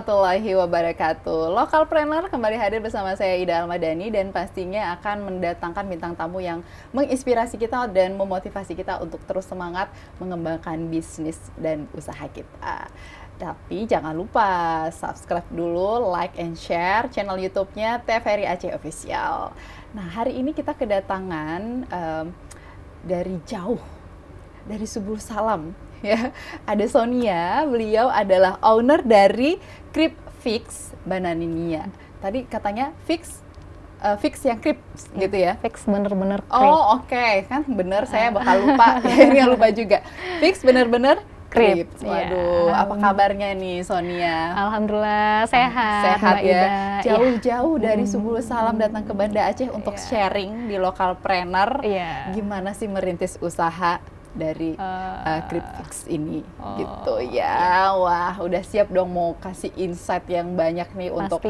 warahmatullahi wabarakatuh. Lokalpreneur kembali hadir bersama saya Ida Almadani dan pastinya akan mendatangkan bintang tamu yang menginspirasi kita dan memotivasi kita untuk terus semangat mengembangkan bisnis dan usaha kita. Tapi jangan lupa subscribe dulu, like and share channel YouTube-nya TVRI Aceh Official. Nah, hari ini kita kedatangan dari jauh, dari Subul Salam. Ya, ada Sonia, beliau adalah owner dari Krip Fix Bananinia. Tadi katanya fix yang krip gitu ya? Fix bener-bener krip. Oh oke. Kan bener, saya bakal lupa. Ini yang lupa juga. Fix bener-bener krip. Waduh, apa kabarnya nih Sonia? Alhamdulillah sehat, Sehat Mbak ya. Ida. Jauh-jauh dari Subul Salam datang ke Banda Aceh untuk sharing di Lokalpreneur. Gimana sih merintis usaha dari Krip Fix ini gitu ya. Wah, udah siap dong mau kasih insight yang banyak nih untuk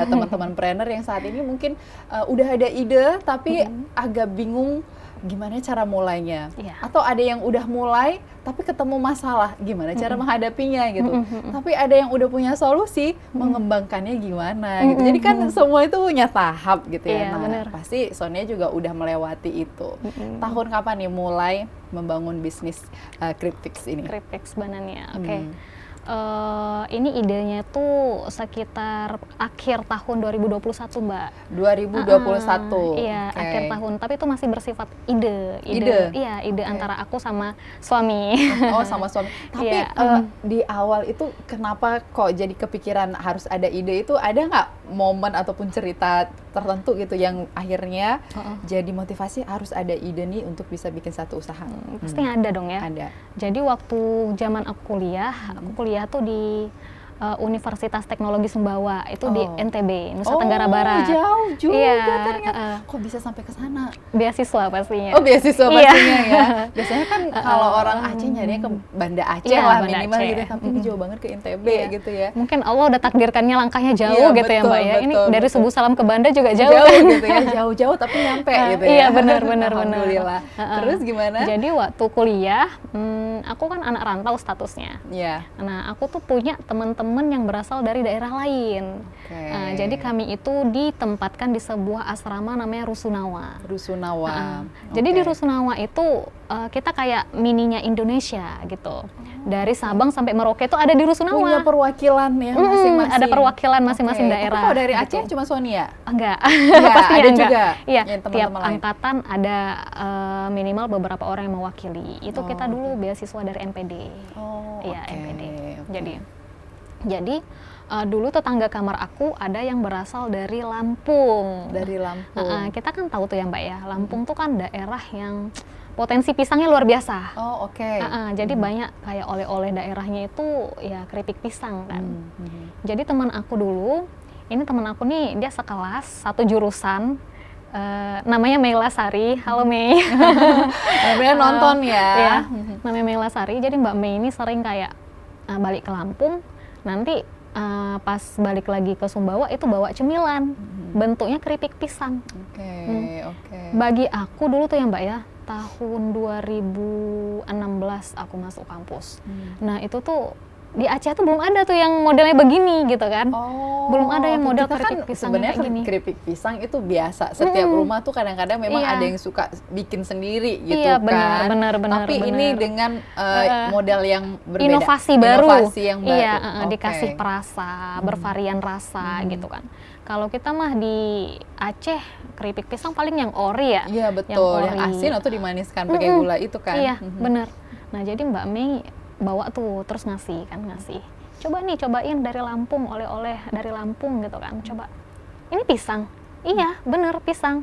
teman-teman planner yang saat ini mungkin udah ada ide tapi agak bingung gimana cara mulainya. Atau ada yang udah mulai tapi ketemu masalah, gimana cara menghadapinya gitu. Tapi ada yang udah punya solusi, mengembangkannya gimana gitu. Jadi kan semua itu punya tahap gitu ya. Nah, pasti Sonia juga udah melewati itu. Tahun kapan nih mulai membangun bisnis Krip Fix ini? Krip Fix Bananinia, oke. Ini idenya tuh sekitar akhir tahun 2021, Mbak. 2021. Iya, akhir tahun. Tapi itu masih bersifat ide. Iya, ide antara aku sama suami. Oh, sama suami. Tapi di awal itu kenapa kok jadi kepikiran harus ada ide itu? Ada nggak momen ataupun cerita tertentu gitu yang akhirnya jadi motivasi harus ada ide nih untuk bisa bikin satu usaha? Pasti ada dong ya. Ada. Jadi waktu zaman aku kuliah tuh di Universitas Teknologi Sumbawa itu di NTB, Nusa Tenggara Barat. Jauh juga ternyata. Kok bisa sampai ke sana? Beasiswa pastinya. Oh, beasiswa pastinya ya. Biasanya kan kalau orang Aceh nyarinya ke Banda Aceh lah minimal gitu, tapi ini jauh banget ke NTB gitu ya. Mungkin Allah udah takdirkannya langkahnya jauh gitu ya Mbak ya. Ini dari Subul Salam ke Banda juga jauh gitu ya, jauh-jauh tapi nyampe gitu ya. Iya, benar. Alhamdulillah. Terus gimana? Jadi waktu kuliah, aku kan anak rantau statusnya. Iya. Nah, aku tuh punya teman-teman yang berasal dari daerah lain. Jadi kami itu ditempatkan di sebuah asrama namanya Rusunawa. Jadi di Rusunawa itu kita kayak mininya Indonesia gitu. Dari Sabang sampai Merauke itu ada di Rusunawa. Punya perwakilan ya masing-masing. Ada perwakilan masing-masing daerah. Tapi kalau dari Aceh cuma Sonia? Enggak. Pastinya ada juga. Iya, tiap angkatan ada minimal beberapa orang yang mewakili. Itu kita dulu beasiswa dari MPD. MPD. Jadi dulu tetangga kamar aku ada yang berasal dari Lampung. Kita kan tahu tuh ya Mbak ya, Lampung tuh kan daerah yang potensi pisangnya luar biasa. Jadi banyak kayak oleh-oleh daerahnya itu ya keripik pisang kan. Jadi teman aku dulu, ini teman aku nih dia sekelas, satu jurusan. Namanya Meila Sari. Halo Mei. Namanya nonton ya. Namanya Meila Sari. Jadi Mbak Mei ini sering kayak balik ke Lampung, nanti pas balik lagi ke Sumbawa itu bawa cemilan, bentuknya keripik pisang. Bagi aku dulu tuh ya Mbak ya, tahun 2016 aku masuk kampus. Nah itu tuh di Aceh tuh belum ada tuh yang modelnya begini gitu kan. Belum ada yang model keripik pisang kayak gini. Keripik pisang itu biasa. Setiap rumah tuh kadang-kadang memang ada yang suka bikin sendiri gitu kan. Benar. Tapi ini dengan model yang berbeda. Inovasi baru. Inovasi yang baru. Dikasih perasa, bervarian rasa gitu kan. Kalau kita mah di Aceh keripik pisang paling yang ori ya. Iya betul. Yang asin atau dimaniskan pakai gula itu kan. Iya benar. Nah jadi Mbak Mei bawa tuh terus ngasih, coba nih cobain dari Lampung, oleh-oleh dari Lampung gitu kan, coba ini pisang, iya bener pisang,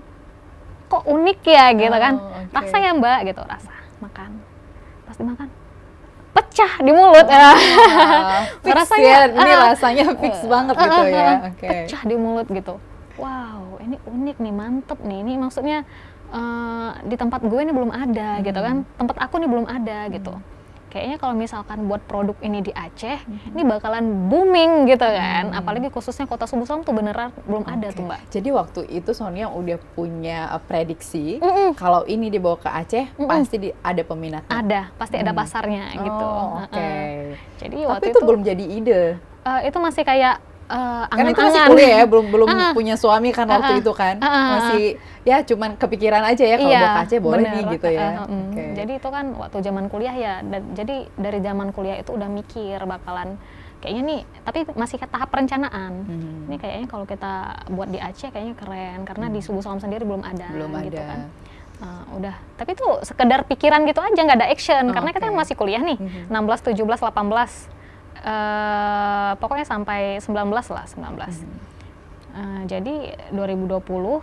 kok unik ya gitu kan, rasa ya Mbak gitu, rasa, makan, pas dimakan pecah di mulut ya. Rasanya ini rasanya fix banget gitu ya. Pecah di mulut gitu, wow ini unik nih, mantep nih, ini maksudnya di tempat gue ini belum ada gitu kan, tempat aku nih belum ada gitu. Kayaknya kalau misalkan buat produk ini di Aceh, ini bakalan booming gitu kan. Apalagi khususnya kota Subul Salam tuh beneran belum ada tuh Mbak. Jadi waktu itu Sonia udah punya prediksi kalau ini dibawa ke Aceh pasti ada peminatnya. Ada, pasti ada pasarnya gitu. Jadi waktu itu belum jadi ide. Itu masih kayak kan itu masih kuliah ya, belum punya suami kan waktu itu kan, masih ya cuman kepikiran aja ya kalau mau ke Aceh boleh nih gitu ya. Jadi itu kan waktu zaman kuliah ya, jadi dari zaman kuliah itu udah mikir bakalan kayaknya nih, tapi masih ke tahap perencanaan. Ini kayaknya kalau kita buat di Aceh kayaknya keren, karena di Subuh Salam sendiri belum ada gitu kan. Udah, tapi itu sekedar pikiran gitu aja, nggak ada action, karena kita masih kuliah nih, 16, 17, 18. Pokoknya sampai 19 lah, 19. Jadi 2020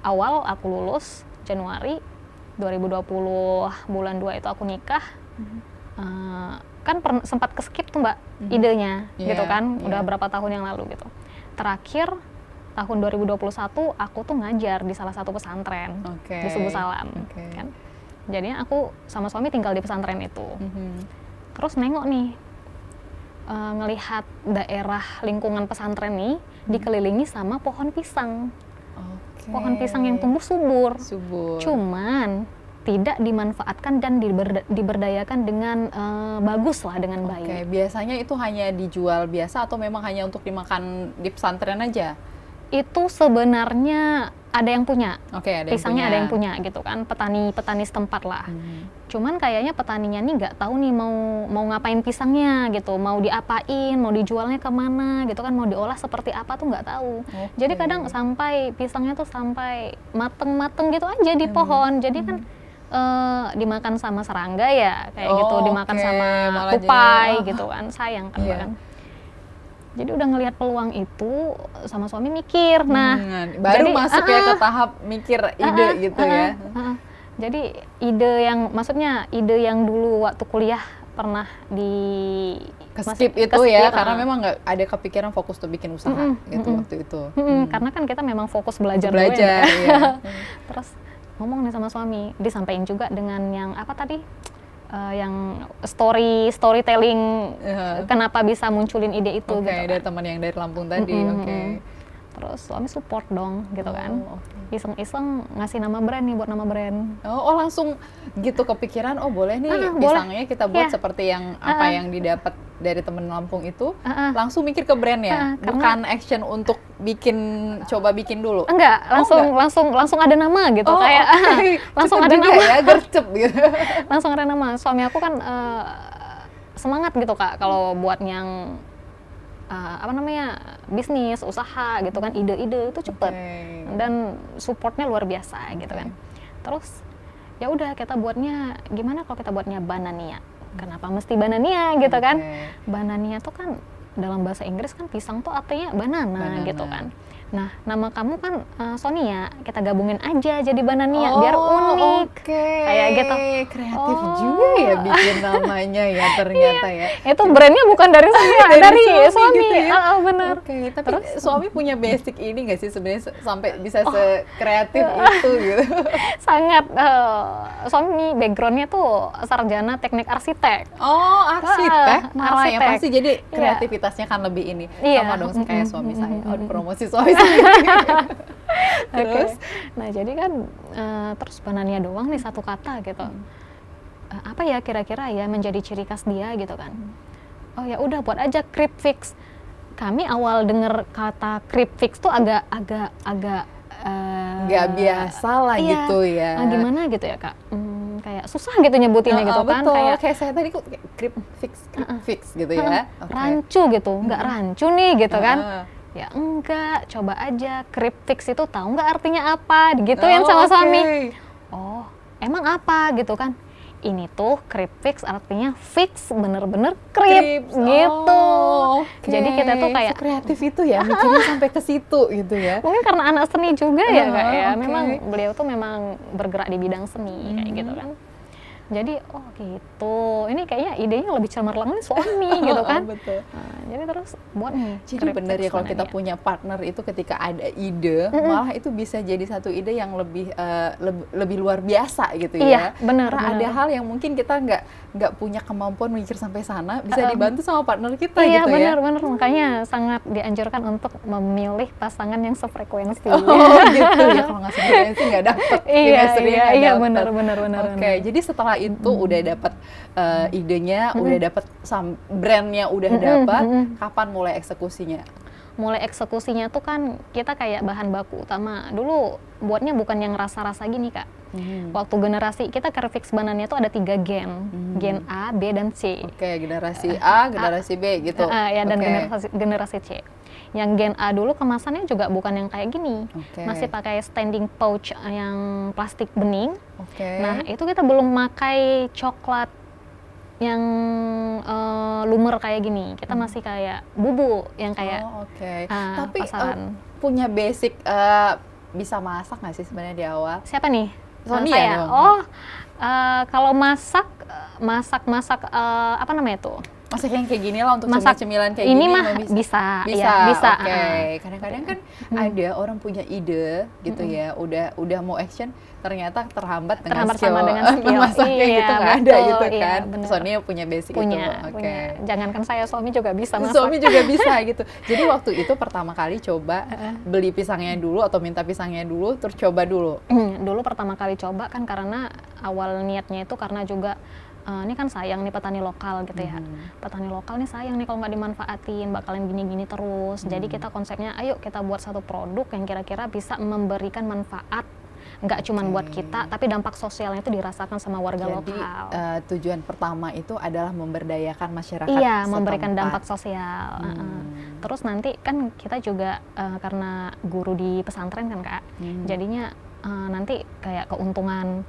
awal aku lulus, Januari 2020 bulan 2 itu aku nikah. Kan sempat ke-skip tuh Mbak idenya gitu kan, udah berapa tahun yang lalu gitu. Terakhir tahun 2021 aku tuh ngajar di salah satu pesantren di Subuh Salam kan. Jadinya aku sama suami tinggal di pesantren itu. Terus nengok nih, ngelihat daerah lingkungan pesantren nih dikelilingi sama pohon pisang. Pohon pisang yang tumbuh subur. Cuman tidak dimanfaatkan dan diberdayakan dengan bagus lah, dengan baik. Biasanya itu hanya dijual biasa atau memang hanya untuk dimakan di pesantren aja? Itu sebenarnya ada yang punya, pisangnya ada yang punya gitu kan, petani setempat lah. Cuman kayaknya petaninya nih nggak tahu nih mau ngapain pisangnya gitu, mau diapain, mau dijualnya kemana gitu kan, mau diolah seperti apa tuh nggak tahu. Jadi kadang sampai pisangnya tuh sampai mateng gitu aja di pohon, jadi kan dimakan sama serangga ya kayak gitu, dimakan sama tupai gitu kan, sayang kan. Jadi udah ngelihat peluang itu, sama suami mikir. Baru jadi, masuk ya ke tahap mikir ide gitu ya. Jadi ide yang dulu waktu kuliah pernah skip itu ya, karena memang nggak ada kepikiran fokus tuh bikin usaha gitu waktu itu. Karena kan kita memang fokus belajar ya. Terus ngomong nih sama suami, disampaikan juga dengan yang apa tadi? Yang storytelling, kenapa bisa munculin ide itu gitu kan. Ada teman yang dari Lampung tadi. Terus suami support dong gitu kan. Iseng-iseng ngasih nama brand nih, buat nama brand. Langsung gitu kepikiran, boleh nih pisangnya kita buat seperti yang apa yang didapat dari temen Lampung itu, langsung mikir ke brand ya, bukan action untuk coba bikin dulu. Enggak, langsung ada nama gitu, kayak langsung ada nama ya, gercep gitu. Langsung ada nama. Suami aku kan semangat gitu Kak kalau buat yang bisnis, usaha gitu kan, ide-ide itu cepet dan supportnya luar biasa gitu kan. Terus ya udah kita buatnya gimana kalau kita buatnya Banania. Kenapa mesti Banania gitu kan? Banania tuh kan dalam bahasa Inggris kan pisang tuh artinya banana gitu kan. Nah, nama kamu kan Sonia, kita gabungin aja jadi Banania biar unik. Kayak gitu. Kreatif juga ya bikin namanya ya ternyata ya. Itu brandnya bukan dari saya, dari suami. Gitu ya? Benar. Tapi terus, suami punya basic ini nggak sih sebenarnya sampai bisa sekreatif itu gitu? Sangat. Suami backgroundnya tuh sarjana teknik arsitek. Arsitek? Malah ya pasti jadi kreativitasnya kan lebih ini. Sama dong kayak suami saya. Promosi suami saya. Terus, nah jadi kan terus Banania doang nih satu kata gitu. Apa ya kira-kira ya menjadi ciri khas dia gitu kan? Ya udah buat aja Cripfix. Kami awal denger kata Cripfix tuh agak nggak biasa lah gitu ya. Gimana gitu ya Kak? Kayak susah gitu nyebutinnya gitu kan. Betul. Kayak saya tadi kok Cripfix gitu ya. Rancu gitu, nggak rancu nih gitu kan. Ya enggak, coba aja. Cripfix itu tahu nggak artinya apa? Digituin sama suami. Emang apa gitu kan? Ini tuh Cripfix artinya fix, bener-bener krip gitu. Jadi kita tuh kayak kreatif itu ya, mikirnya sampai ke situ gitu ya. Mungkin karena anak seni juga ya Kak ya. Memang beliau tuh memang bergerak di bidang seni kayak gitu kan. Jadi gitu, ini kayaknya idenya lebih cemerlang nih suami gitu kan. Betul. Jadi terus buat nih. Jadi bener ya kalau kita punya partner itu ketika ada ide, malah itu bisa jadi satu ide yang lebih luar biasa gitu ya. Iya, benar. Karena ada hal yang mungkin kita nggak punya kemampuan mikir sampai sana, bisa dibantu sama partner kita gitu ya. Iya benar. Makanya sangat dianjurkan untuk memilih pasangan yang sefrekuensi. Gitu ya, kalau nggak sefrekuensi nggak dapet. Iya benar. Oke, jadi setelah setelah itu udah dapat idenya, udah dapat brandnya udah dapat, kapan mulai eksekusinya? Mulai eksekusinya tuh kan kita kayak bahan baku utama dulu buatnya bukan yang rasa-rasa gini Kak. Waktu generasi kita Carifix Banana tuh ada 3 gen, gen A, B dan C. Oke, generasi A, generasi B gitu. Ya dan generasi C. Yang gen A dulu kemasannya juga bukan yang kayak gini, masih pakai standing pouch yang plastik bening. Nah itu kita belum pakai coklat yang lumer kayak gini, kita masih kayak bubuk yang kayak tapi punya basic bisa masak nggak sih sebenarnya di awal? Siapa nih? Sonia dong. Kalau masak apa namanya tuh? Masak yang kayak gini lah untuk cemilan kayak ini gini mah bisa. Kadang-kadang kan ada orang punya ide gitu ya, udah mau action ternyata terhambat dengan skill masaknya gitu, nggak ada gitu kan. Sonia punya basic punya. Jangankan saya, suami juga bisa masak. Suami juga bisa gitu. Jadi waktu itu pertama kali coba beli pisangnya dulu atau minta pisangnya dulu, terus coba dulu. Dulu pertama kali coba kan karena awal niatnya itu karena juga ini kan sayang nih petani lokal gitu ya. Petani lokal nih sayang nih kalau nggak dimanfaatin, bakalan gini-gini terus. Jadi kita konsepnya, ayo kita buat satu produk yang kira-kira bisa memberikan manfaat, nggak cuma buat kita, tapi dampak sosialnya itu dirasakan sama warga lokal. Tujuan pertama itu adalah memberdayakan masyarakat. Iya, memberikan dampak sosial. Terus nanti kan kita juga karena guru di pesantren kan Kak, jadinya nanti kayak keuntungan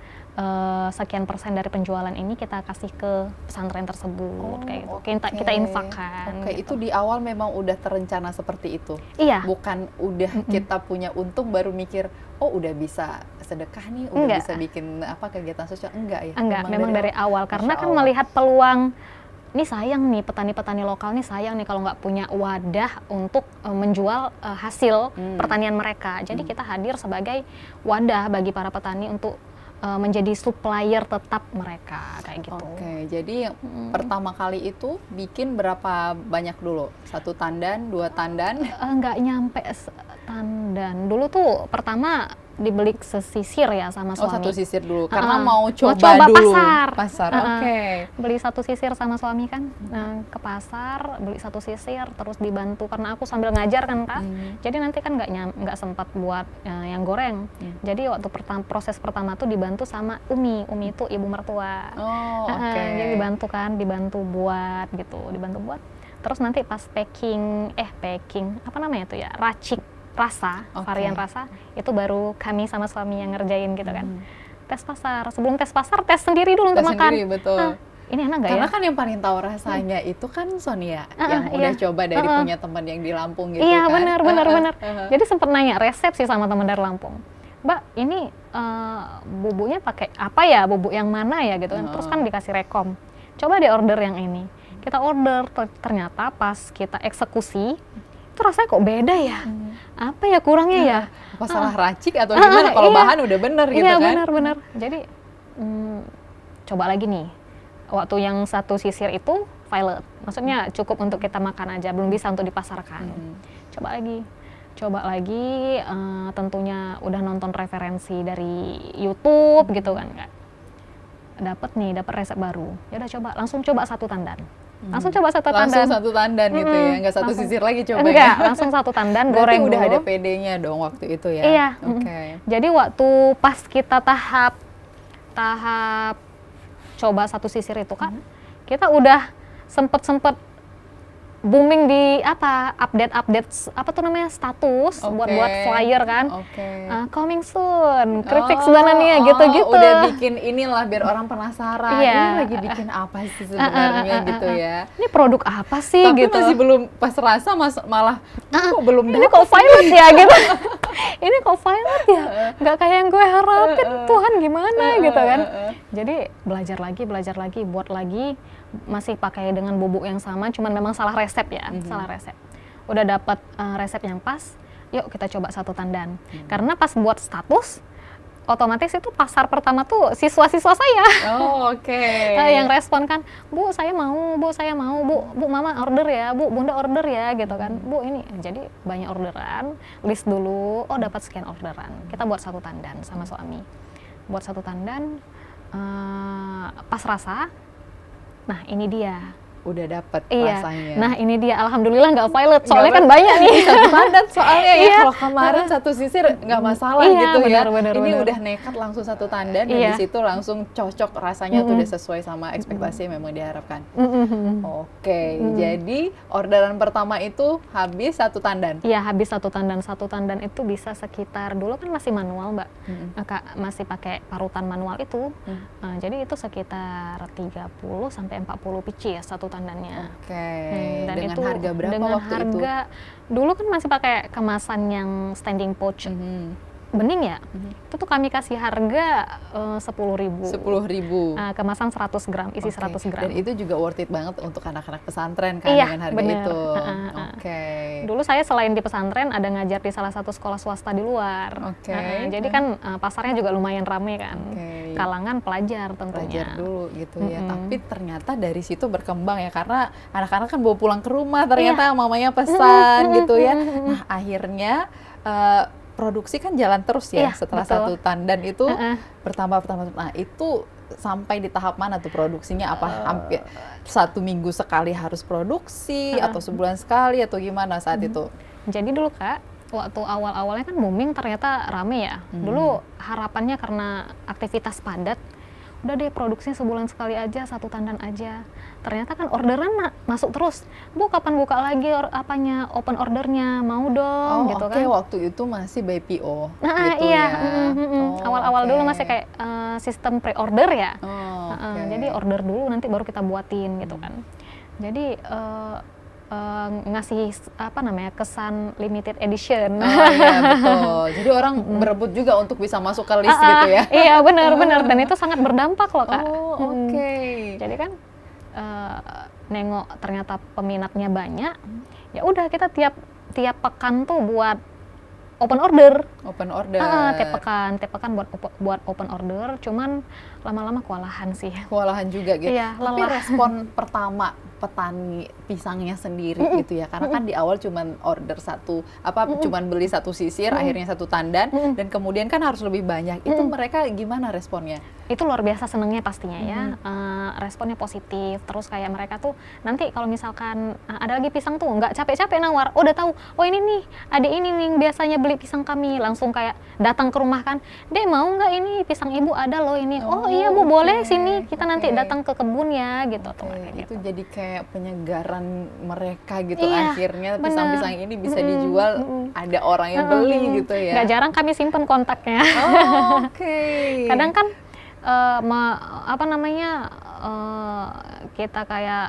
sekian persen dari penjualan ini kita kasih ke pesantren tersebut kayak gitu. Kita infakkan. Gitu. Itu di awal memang udah terencana seperti itu. Iya. Bukan udah kita punya untung baru mikir, udah bisa sedekah nih, udah bisa bikin kegiatan sosial. Enggak ya? Memang dari awal karena kan melihat peluang. Ini sayang nih petani-petani lokal nih sayang nih kalau nggak punya wadah untuk menjual hasil pertanian mereka. Jadi kita hadir sebagai wadah bagi para petani untuk menjadi supplier tetap mereka kayak gitu. Jadi pertama kali itu bikin berapa banyak dulu? 1 tandan, 2 tandan? Nggak nyampe tandan. Dulu tuh pertama dibeli sesisir ya sama suami. 1 sisir dulu, karena mau coba dulu. Pasar. Beli 1 sisir sama suami kan, ke pasar, beli 1 sisir, terus dibantu karena aku sambil ngajar kan Kak. Jadi nanti kan nggak sempat buat yang goreng. Jadi waktu proses pertama tuh dibantu sama Umi itu ibu mertua. Jadi dibantu buat gitu, Terus nanti pas packing apa namanya tuh ya, varian rasa itu baru kami sama suami yang ngerjain gitu kan. Tes pasar, sebelum tes pasar tes sendiri dulu untuk makan. Betul. Ini enak gak ya? Karena kan yang paling tahu rasanya itu kan Sonia yang udah coba dari punya teman yang di Lampung gitu kan. Iya benar. Jadi sempat nanya resep sih sama teman dari Lampung. Mbak, ini bubuknya pakai apa ya? Bubuk yang mana ya gitu kan. Terus kan dikasih rekom. Coba deh order yang ini. Kita order, ternyata pas kita eksekusi itu rasanya kok beda ya? Apa ya kurangnya ya? Apa salah racik atau gimana? Kalau bahan udah bener gitu kan? Iya benar. Jadi coba lagi nih. Waktu yang 1 sisir itu violet, maksudnya cukup untuk kita makan aja, belum bisa untuk dipasarkan. Coba lagi, tentunya udah nonton referensi dari YouTube gitu kan, Kak. Dapat resep baru. Ya udah langsung coba 1 tandan. Langsung 1 tandan gitu ya, nggak 1 sisir lagi coba. Enggak, langsung 1 tandan, goreng dulu. Udah ada PD-nya dong waktu itu ya? Iya. Jadi waktu pas kita tahap coba 1 sisir itu Kak, kita udah sempet booming di update apa tuh namanya status buat flyer kan, coming soon, Carifix Banana gitu-gitu. Udah bikin inilah biar orang penasaran. Ini lagi bikin apa sih sebenarnya gitu ya? Ini produk apa sih? Tapi gitu. masih belum pas rasa malah kok belum. Ini kok violet ya gitu. Ini kok violet ya? Nggak kayak yang gue harapin. Tuhan gimana gitu kan? Jadi belajar lagi, buat lagi. Masih pakai dengan bubuk yang sama, cuman memang salah resep ya, salah resep. Udah dapat resep yang pas, yuk kita coba 1 tandan. Karena pas buat status, otomatis itu pasar pertama tuh siswa-siswa saya. Yang respon kan, Bu saya mau, Bu Mama order ya, Bu Bunda order ya gitu kan. Bu ini, jadi banyak orderan, list dulu, dapat sekian orderan. Kita buat 1 tandan sama suami. Buat 1 tandan, pas rasa, nah ini dia. Udah dapet rasanya. Nah ini dia, alhamdulillah nggak violet, soalnya kan banyak nih. Satu tandan soalnya ya, kalau kemarin satu sisir nggak masalah gitu ya. Ini udah nekat langsung satu tandan, dan di situ langsung cocok rasanya tuh udah sesuai sama ekspektasi yang memang diharapkan. Oke, jadi orderan pertama itu habis satu tandan? Iya, habis satu tandan. Satu tandan itu bisa sekitar, dulu kan masih manual Mbak, masih pakai parutan manual itu. Jadi itu sekitar 30 sampai 40 biji ya satu tandannya. Oke. Dan dengan itu harga berapa dengan waktu itu? Dulu kan masih pakai kemasan yang standing pouch. Bening ya, itu tuh kami kasih harga 10.000. 10.000. Kemasan 100 gram, isi 100 gram. Dan itu juga worth it banget untuk anak-anak pesantren kan, dengan harga itu. Dulu saya selain di pesantren ada ngajar di salah satu sekolah swasta di luar. Jadi kan pasarnya juga lumayan rame kan, kalangan pelajar tentunya. Pelajar dulu gitu ya. Tapi ternyata dari situ berkembang ya, karena anak-anak kan bawa pulang ke rumah, ternyata mamanya pesan gitu ya. Nah akhirnya produksi kan jalan terus ya, setelah satu tandan itu bertambah. Nah itu sampai di tahap mana tuh produksinya? Apa hampir 1 minggu sekali harus produksi, atau sebulan sekali, atau gimana saat itu? Jadi dulu Kak, waktu awal-awalnya kan booming, ternyata rame ya. Dulu harapannya karena aktivitas padat, udah deh produksinya sebulan sekali aja, satu tandan aja. Ternyata kan orderan masuk terus. Bu, kapan buka lagi open ordernya? Mau dong, gitu kan. Waktu itu masih by PO gitu iya. ya. Awal-awal dulu masih kayak sistem pre-order ya. Jadi order dulu, nanti baru kita buatin gitu kan. Jadi ngasih kesan limited edition. Iya betul. Jadi orang berebut juga untuk bisa masuk ke list gitu ya. Iya benar, dan itu sangat berdampak loh Kak. Jadi kan nengok ternyata peminatnya banyak, ya udah kita tiap pekan tuh buat open order. Tiap pekan buat open order. Cuman lama-lama kewalahan sih. Kewalahan juga gitu. Iya, tapi respon pertama petani pisangnya sendiri gitu ya, karena kan di awal cuman order cuman beli satu sisir, akhirnya satu tandan, dan kemudian kan harus lebih banyak. Itu mereka gimana responnya? Itu luar biasa senengnya pastinya ya. Responnya positif. Terus kayak mereka tuh nanti kalau misalkan ada lagi pisang tuh nggak capek-capek nawar, udah tahu, oh ini nih adik ini nih biasanya beli pisang kami, langsung kayak datang ke rumah kan, Dek mau nggak ini pisang ibu ada loh ini. Oh iya Bu, boleh sini, kita nanti datang ke kebun ya gitu. Itu jadi kayak penyegaran mereka gitu. Akhirnya pisang-pisang ini bisa dijual, ada orang yang beli gitu ya. Nggak jarang kami simpen kontaknya. Kadang kan kita kayak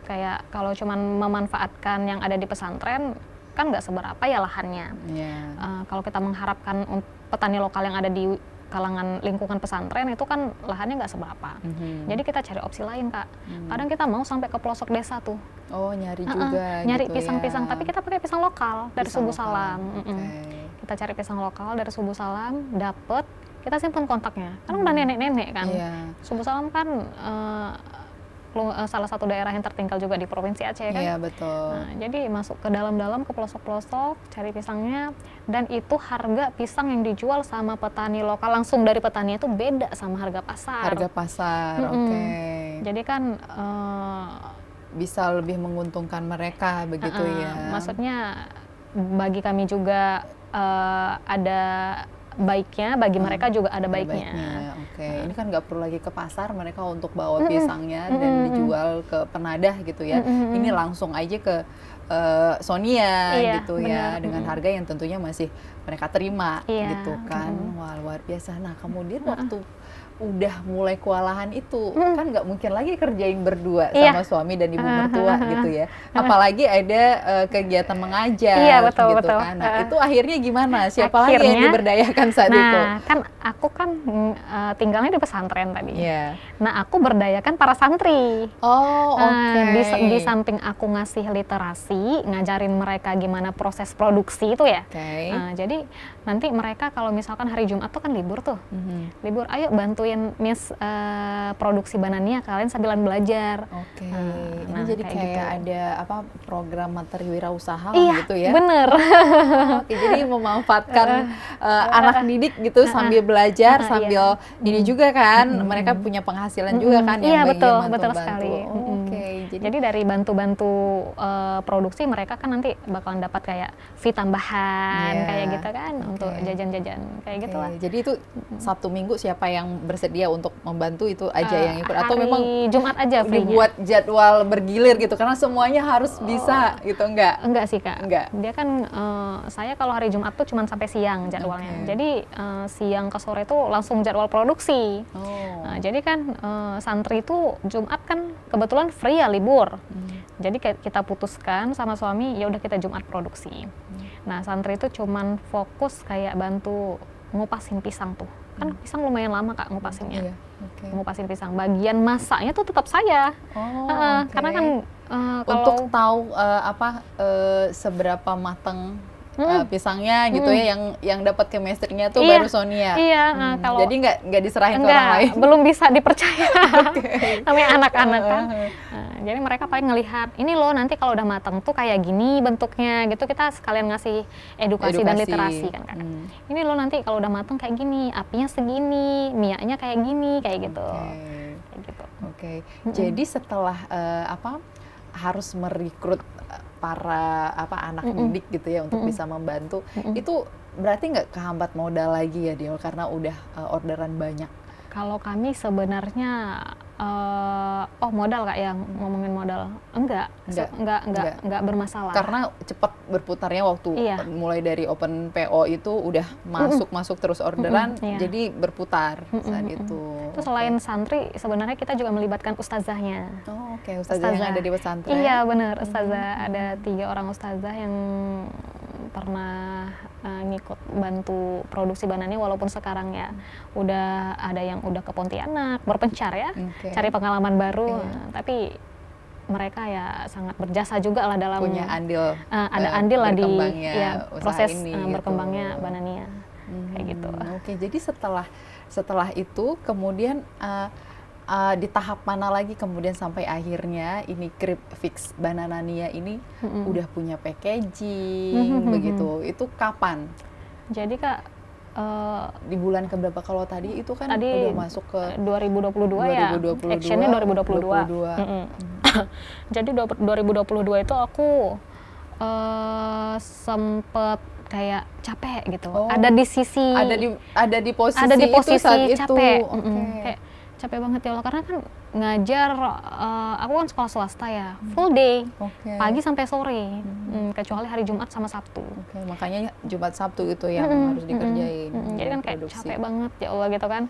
kayak kalau cuman memanfaatkan yang ada di pesantren kan nggak seberapa ya lahannya. Kalau kita mengharapkan petani lokal yang ada di kalangan lingkungan pesantren itu kan lahannya nggak seberapa. Jadi kita cari opsi lain Kak. Kadang kita mau sampai ke pelosok desa tuh. Nyari juga nyari gitu pisang-pisang, ya. tapi kita pakai pisang lokal dari Subuh Salam. Kita cari pisang lokal dari Subuh Salam, dapet, kita simpan kontaknya. Kan udah nenek-nenek kan. Subuh Salam kan salah satu daerah yang tertinggal juga di Provinsi Aceh kan. Iya betul. Nah, jadi masuk ke dalam-dalam, ke pelosok-pelosok, cari pisangnya, dan itu harga pisang yang dijual sama petani lokal langsung dari petani itu beda sama harga pasar. Harga pasar, Jadi kan bisa lebih menguntungkan mereka begitu ya. Maksudnya bagi kami juga ada baiknya, bagi mereka juga ada baiknya. Ini kan nggak perlu lagi ke pasar mereka untuk bawa pisangnya dan dijual ke penadah gitu ya. Ini langsung aja ke Sonia gitu ya, dengan harga yang tentunya masih mereka terima gitu kan. Wah luar biasa. Nah kemudian waktu udah mulai kewalahan itu kan nggak mungkin lagi kerjain berdua sama suami dan ibu mertua gitu ya, apalagi ada kegiatan mengajar betul. kan. Nah itu akhirnya gimana? Siapa lagi yang diberdayakan saat itu? Kan aku kan tinggalnya di pesantren tadi. Nah aku berdayakan para santri. Di samping aku ngasih literasi, ngajarin mereka gimana proses produksi itu ya. Jadi nanti mereka kalau misalkan hari Jumat tuh kan libur tuh, libur, ayo bantuin bantuin Miss produksi Banania, kalian sambilan belajar. Oke. Ini jadi kayak gitu. Ada apa program materi wirausaha gitu ya? Bener. Oke, jadi memanfaatkan anak didik gitu sambil belajar, sambil ini juga kan, mereka punya penghasilan juga kan yang betul sekali. Jadi dari bantu-bantu produksi mereka kan nanti bakalan dapat kayak fee tambahan kayak gitu kan untuk jajan-jajan kayak gitu lah. Jadi itu Sabtu Minggu siapa yang bersedia untuk membantu itu aja yang ikut atau memang Jumat aja free-nya? Dibuat jadwal bergilir gitu karena semuanya harus bisa gitu enggak sih Kak. Dia kan saya kalau hari Jumat tuh cuma sampai siang jadwalnya. Jadi siang ke sore tuh langsung jadwal produksi. Jadi kan santri itu Jumat kan kebetulan free ya, libur. Jadi kita putuskan sama suami ya udah kita Jumat produksi. Nah, santri itu cuman fokus kayak bantu ngupasin pisang tuh. Kan pisang lumayan lama Kak ngupasinnya. Ngupasin pisang. Bagian masaknya tuh tetap saya. Karena kan untuk tahu seberapa matang pisangnya gitu ya, yang dapat chemistry-nya tuh baru Sonia. Kalau jadi nggak diserahin ke orang lain. Belum bisa dipercaya. Namanya anak-anak kan. Jadi mereka paling ngelihat, ini loh nanti kalau udah matang tuh kayak gini bentuknya gitu, kita sekalian ngasih edukasi. Dan literasi kan Kak. Ini loh nanti kalau udah matang kayak gini, apinya segini, minyaknya kayak gini, kayak gitu. Jadi setelah harus merekrut para anak didik gitu ya untuk bisa membantu, itu berarti nggak kehambat modal lagi ya Diol karena udah orderan banyak? Kalau kami sebenarnya modal Kak, yang ngomongin modal enggak bermasalah karena cepat berputarnya waktu mulai dari open PO itu udah masuk terus orderan, jadi berputar saat itu. Itu selain santri sebenarnya kita juga melibatkan ustazahnya. Ustazah yang ada di pesantren. Iya benar, ustazah ada 3 orang ustazah yang pernah ngikut bantu produksi Banania, walaupun sekarang ya udah ada yang udah ke Pontianak berpencar ya, cari pengalaman baru, tapi mereka ya sangat berjasa juga lah dalam punya andil, ada andil lah di proses ini, berkembangnya Banania kayak gitu. Jadi setelah itu kemudian di tahap mana lagi kemudian sampai akhirnya ini Cripfix Banania ini udah punya packaging begitu, itu kapan? Jadi Kak di bulan keberapa kalau tadi itu kan udah masuk ke 2022 ya, actionnya 2022. Jadi 2022 itu aku sempet kayak capek gitu, ada di posisi saat capek itu. Kayak capek banget ya Allah, karena kan ngajar, aku kan sekolah swasta ya, full day, pagi sampai sore, kecuali hari Jumat sama Sabtu. Makanya Jumat Sabtu itu yang harus dikerjain. Jadi kan kayak capek banget ya Allah gitu kan,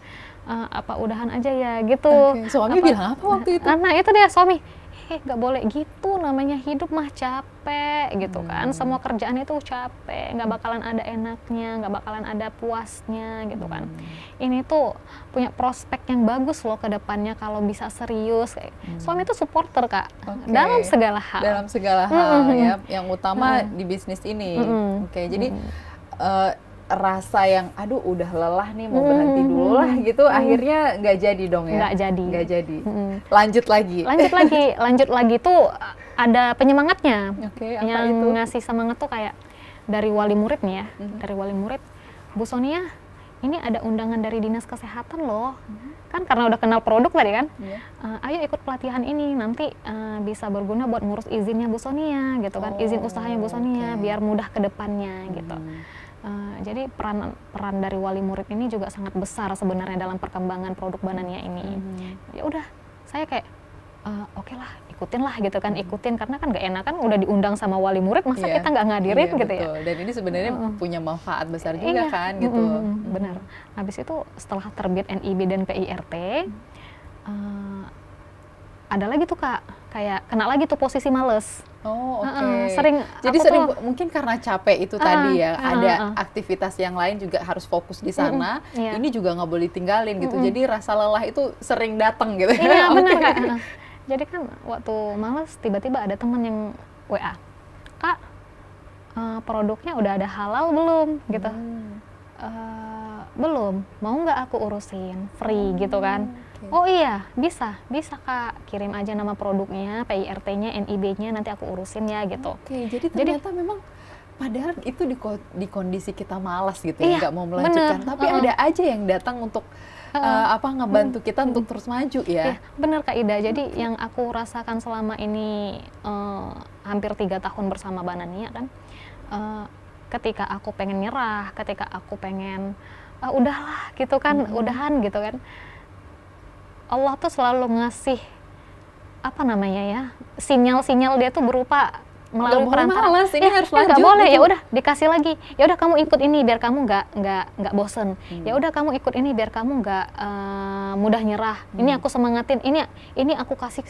apa udahan aja ya gitu. Suami bilang apa waktu itu? Nah itu dia suami, nggak boleh gitu, namanya hidup mah capek gitu kan, semua kerjaan itu capek, nggak bakalan ada enaknya, nggak bakalan ada puasnya gitu kan. Ini tuh punya prospek yang bagus loh ke depannya kalau bisa serius. Suami itu supporter Kak, dalam segala hal. Dalam segala hal ya, yang utama di bisnis ini. Jadi rasa yang aduh udah lelah nih mau berhenti dulu lah gitu, akhirnya nggak jadi dong ya? Nggak jadi. Lanjut lagi tuh ada penyemangatnya. Yang itu? Ngasih semangat tuh kayak dari wali murid nih ya, dari wali murid, Bu Sonia ini ada undangan dari Dinas Kesehatan loh, kan karena udah kenal produk tadi kan, ayo ikut pelatihan ini, nanti bisa berguna buat ngurus izinnya Bu Sonia gitu kan, izin usahanya Bu Sonia biar mudah ke depannya gitu. Jadi peran dari wali murid ini juga sangat besar sebenarnya dalam perkembangan produk Banania ini. Ya udah, saya kayak oke lah, ikutin lah gitu kan, karena kan gak enak kan udah diundang sama wali murid, masa kita nggak ngadirin gitu betul. Ya. Dan ini sebenarnya punya manfaat besar juga kan gitu. Benar. Habis itu setelah terbit NIB dan PIRT, ada lagi tuh Kak, kayak kena lagi tuh posisi males. Jadi sering mungkin karena capek itu tadi ya, ada aktivitas yang lain juga harus fokus di sana. Ini juga nggak boleh tinggalin gitu. Jadi rasa lelah itu sering datang gitu. Iya benar Kak. Jadi kan waktu males tiba-tiba ada teman yang WA, Kak, produknya udah ada halal belum gitu. belum, mau nggak aku urusin, free gitu kan. Oh iya, bisa Kak, kirim aja nama produknya, PIRT-nya, NIB-nya, nanti aku urusin ya gitu. Jadi ternyata memang padahal itu di kondisi kita malas gitu ya, nggak mau melanjutkan, tapi ada aja yang datang untuk ngebantu kita untuk terus maju ya. Bener Kak Ida, jadi yang aku rasakan selama ini hampir 3 tahun bersama Banania kan, ketika aku pengen nyerah, ketika aku pengen udahlah gitu kan, udahan gitu kan, Allah tuh selalu ngasih apa namanya ya, sinyal-sinyal dia tuh berupa melalui perantara. Ini harus lanjut. Nggak boleh, ya udah dikasih lagi. Ya udah kamu ikut ini biar kamu nggak bosen. Ya udah kamu ikut ini biar kamu nggak mudah nyerah. Ini aku semangatin. Ini aku kasih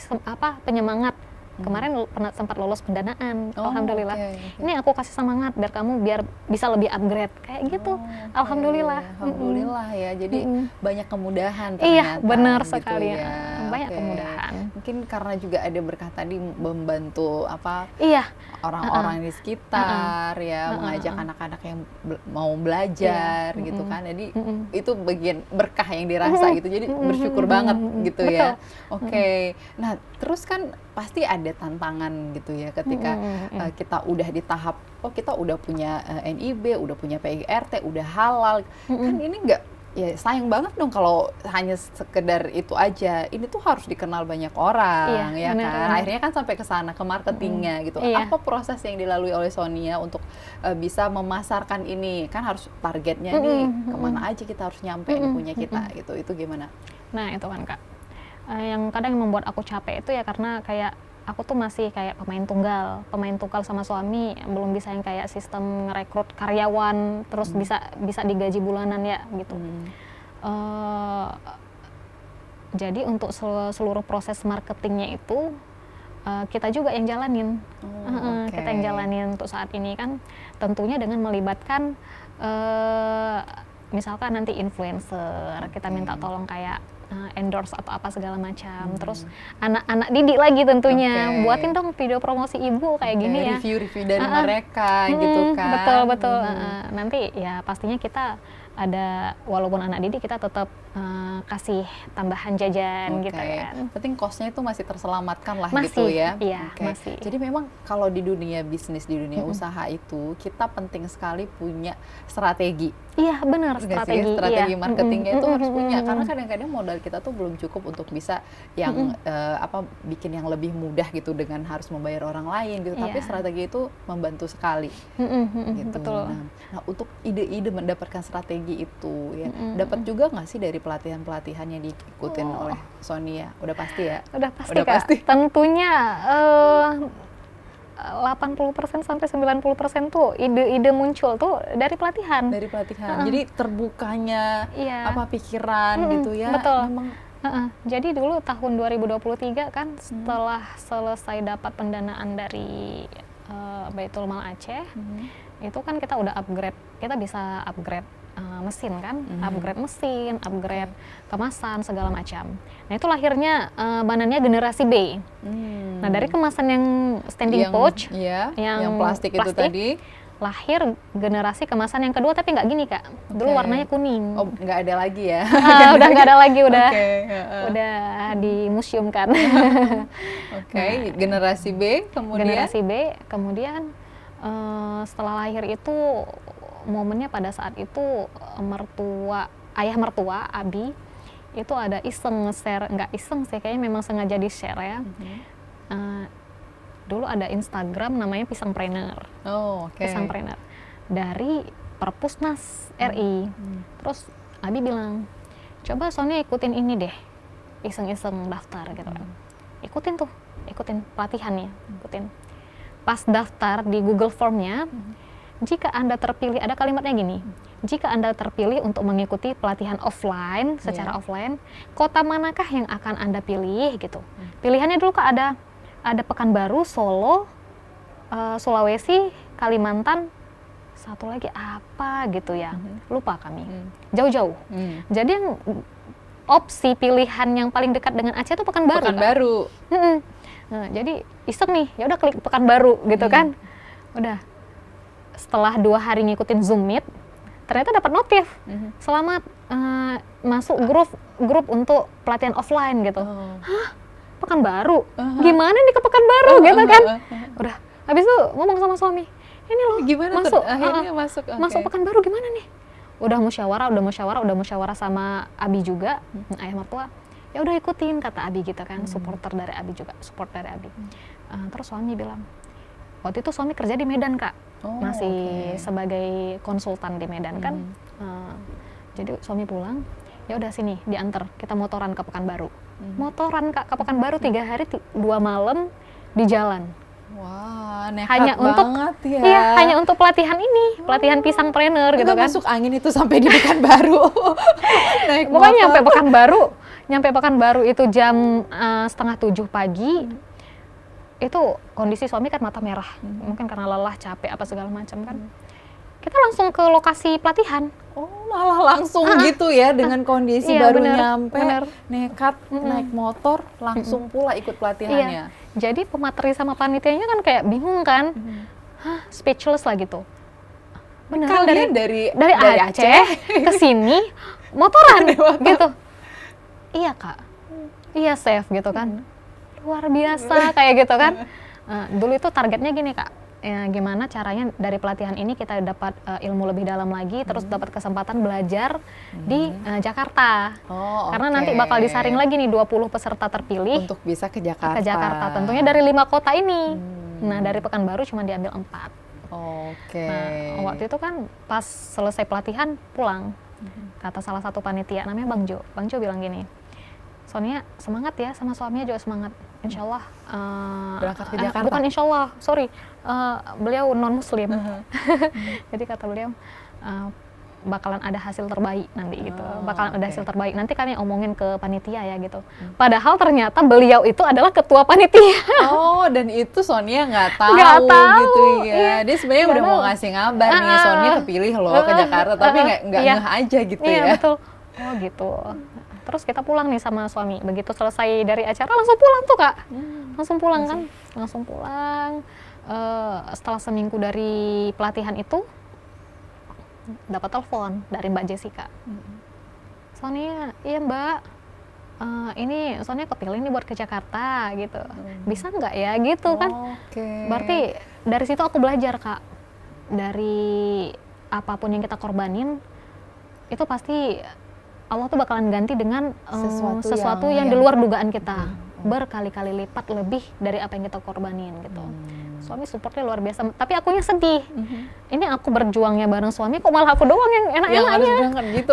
penyemangat. Kemarin sempat lolos pendanaan, alhamdulillah. Ini aku kasih semangat biar kamu bisa lebih upgrade kayak gitu. Alhamdulillah. Alhamdulillah ya. Jadi banyak kemudahan ternyata. Iya, benar gitu sekali ya. Banyak kemudahan. Mungkin karena juga ada berkah tadi membantu orang-orang di sekitar ya, mengajak anak-anak yang mau belajar gitu kan. Jadi itu bagian berkah yang dirasa gitu. Jadi bersyukur banget gitu ya. Nah, terus kan pasti ada tantangan gitu ya ketika kita udah di tahap kita udah punya NIB, udah punya PIRT, udah halal. Kan ini nggak, ya sayang banget dong kalau hanya sekedar itu aja. Ini tuh harus dikenal banyak orang ya kan. Akhirnya kan sampai ke sana, ke marketingnya gitu. Apa proses yang dilalui oleh Sonia untuk bisa memasarkan ini? Kan harus targetnya nih kemana aja kita harus nyampe nih punya kita gitu. Itu gimana? Nah itu kan Kak, yang kadang membuat aku capek itu ya karena kayak aku tuh masih kayak pemain tunggal sama suami, belum bisa yang kayak sistem ngerekrut karyawan terus bisa digaji bulanan ya gitu. Jadi untuk seluruh proses marketingnya itu kita juga yang jalanin. Kita yang jalanin untuk saat ini kan tentunya dengan melibatkan misalkan nanti influencer, kita minta tolong kayak endorse atau apa segala macam. Terus anak-anak didik lagi tentunya, buatin dong video promosi ibu kayak gini ya. Review-review dari mereka gitu kan. Betul. Nanti ya pastinya kita ada, walaupun anak didik kita tetap kasih tambahan jajan gitu kan. Penting cost-nya itu masih terselamatkan lah masih, gitu ya. Iya, masih. Jadi memang kalau di dunia bisnis, di dunia usaha itu kita penting sekali punya strategi. Iya benar, strategi marketingnya itu harus punya, karena kadang-kadang modal kita tuh belum cukup untuk bisa yang bikin yang lebih mudah gitu dengan harus membayar orang lain gitu. Tapi strategi itu membantu sekali. Gitu. Betul. Nah untuk ide-ide mendapatkan strategi itu ya, dapat juga nggak sih dari pelatihan-pelatihan yang diikutin oleh Sonia? Udah pasti ya? Udah pasti Kak. Tentunya 80% sampai 90% tuh ide-ide muncul tuh dari pelatihan. Jadi terbukanya pikiran gitu ya. Betul. Memang jadi dulu tahun 2023 kan setelah selesai dapat pendanaan dari Baitul Mal Aceh, itu kan kita udah kita bisa upgrade mesin kan, upgrade mesin, upgrade kemasan segala macam. Nah itu lahirnya Banania generasi B. Nah dari kemasan yang standing pouch, yang plastik itu tadi, lahir generasi kemasan yang kedua, tapi nggak gini Kak. Dulu warnanya kuning. Oh nggak ada lagi ya? Udah nggak ada lagi, udah dimuseumkan. Generasi B kemudian setelah lahir itu momennya pada saat itu ayah mertua Abi itu ada iseng nge-share, nggak iseng sih kayaknya memang sengaja di-share ya. Dulu ada Instagram namanya Pisangpreneur. Pisangpreneur dari Perpusnas RI. Terus Abi bilang, coba Sonia ikutin ini deh, iseng-iseng daftar gitu kan. Ikutin pelatihannya, Pas daftar di Google Form-nya, jika Anda terpilih, ada kalimatnya gini, jika Anda terpilih untuk mengikuti pelatihan offline, secara offline, kota manakah yang akan Anda pilih gitu. Pilihannya dulu Kak ada Pekanbaru, Solo, Sulawesi, Kalimantan, satu lagi apa gitu ya, lupa kami, jauh-jauh. Jadi yang opsi pilihan yang paling dekat dengan Aceh itu Pekanbaru. Nah, jadi iseng nih, ya udah klik Pekanbaru gitu kan, udah. Setelah 2 hari ngikutin Zoom Meet, ternyata dapat notif, selamat masuk grup untuk pelatihan offline gitu. Hah? Pekanbaru? Gimana nih ke Pekanbaru gitu kan? Udah, habis itu ngomong sama suami, ini loh gimana masuk, akhirnya masuk Pekanbaru gimana nih? Udah musyawarah sama Abi juga, ayah mertua. Ya udah ikutin kata Abi gitu kan, support dari Abi. Terus suami bilang, waktu itu suami kerja di Medan Kak, masih sebagai konsultan di Medan kan. Jadi suami pulang, ya udah sini diantar, kita motoran ke Pekanbaru. Motoran Kak ke Pekanbaru 3 hari 2 malam di jalan. Wah, nekat hanya banget ya. Iya, hanya untuk pelatihan ini, pelatihan pisangpreneur gitu kan. Masuk angin itu sampai di Pekanbaru. Pokoknya nyampe Pekanbaru itu jam 6:30 pagi. Itu kondisi suami kan mata merah, mungkin karena lelah, capek apa segala macam kan. Kita langsung ke lokasi pelatihan. Oh, malah langsung gitu ya, dengan kondisi iya, baru bener, nyampe, bener. nekat naik motor, langsung pula ikut pelatihannya. Iya. Jadi pemateri sama panitianya kan kayak bingung kan, speechless lah gitu. Beneran dari Aceh ke sini motoran gitu. Iya Kak, iya safe gitu kan. Luar biasa kayak gitu kan. Dulu itu targetnya gini Kak, ya, gimana caranya dari pelatihan ini kita dapat ilmu lebih dalam lagi, terus dapat kesempatan belajar di Jakarta. Karena nanti bakal disaring lagi nih 20 peserta terpilih untuk bisa ke Jakarta. Tentunya dari 5 kota ini. Nah, dari Pekanbaru cuma diambil 4. Nah, waktu itu kan pas selesai pelatihan pulang. Kata salah satu panitia namanya Bang Jo bilang gini, Sonia semangat ya, sama suaminya juga semangat. Insya Allah berangkat ke Jakarta. Bukan insya Allah, sorry, beliau non Muslim. Jadi kata beliau bakalan ada hasil terbaik nanti gitu, bakalan ada hasil terbaik. Nanti kami omongin ke panitia ya gitu. Padahal ternyata beliau itu adalah ketua panitia. Dan itu Sonia nggak tahu gitu ya. Dia sebenarnya udah mau ngasih ngabar nih, Sonia kepilih loh ke Jakarta, tapi nggak ngeh aja gitu ya. Iya betul. Oh gitu. Terus kita pulang nih sama suami. Begitu selesai dari acara langsung pulang tuh Kak. Langsung pulang kan. Langsung pulang. Setelah seminggu dari pelatihan itu dapat telepon dari Mbak Jessica. Sonia, iya Mbak. Ini Sonia kepilih nih buat ke Jakarta gitu. Bisa nggak ya gitu kan. Berarti dari situ aku belajar Kak. Dari apapun yang kita korbanin itu pasti Allah tuh bakalan ganti dengan sesuatu yang di luar dugaan kita, berkali-kali lipat lebih dari apa yang kita korbanin gitu. Suami supportnya luar biasa, tapi akunya sedih. Ini aku berjuangnya bareng suami, kok malah aku doang yang enak-enaknya. Yang harus berangkat gitu,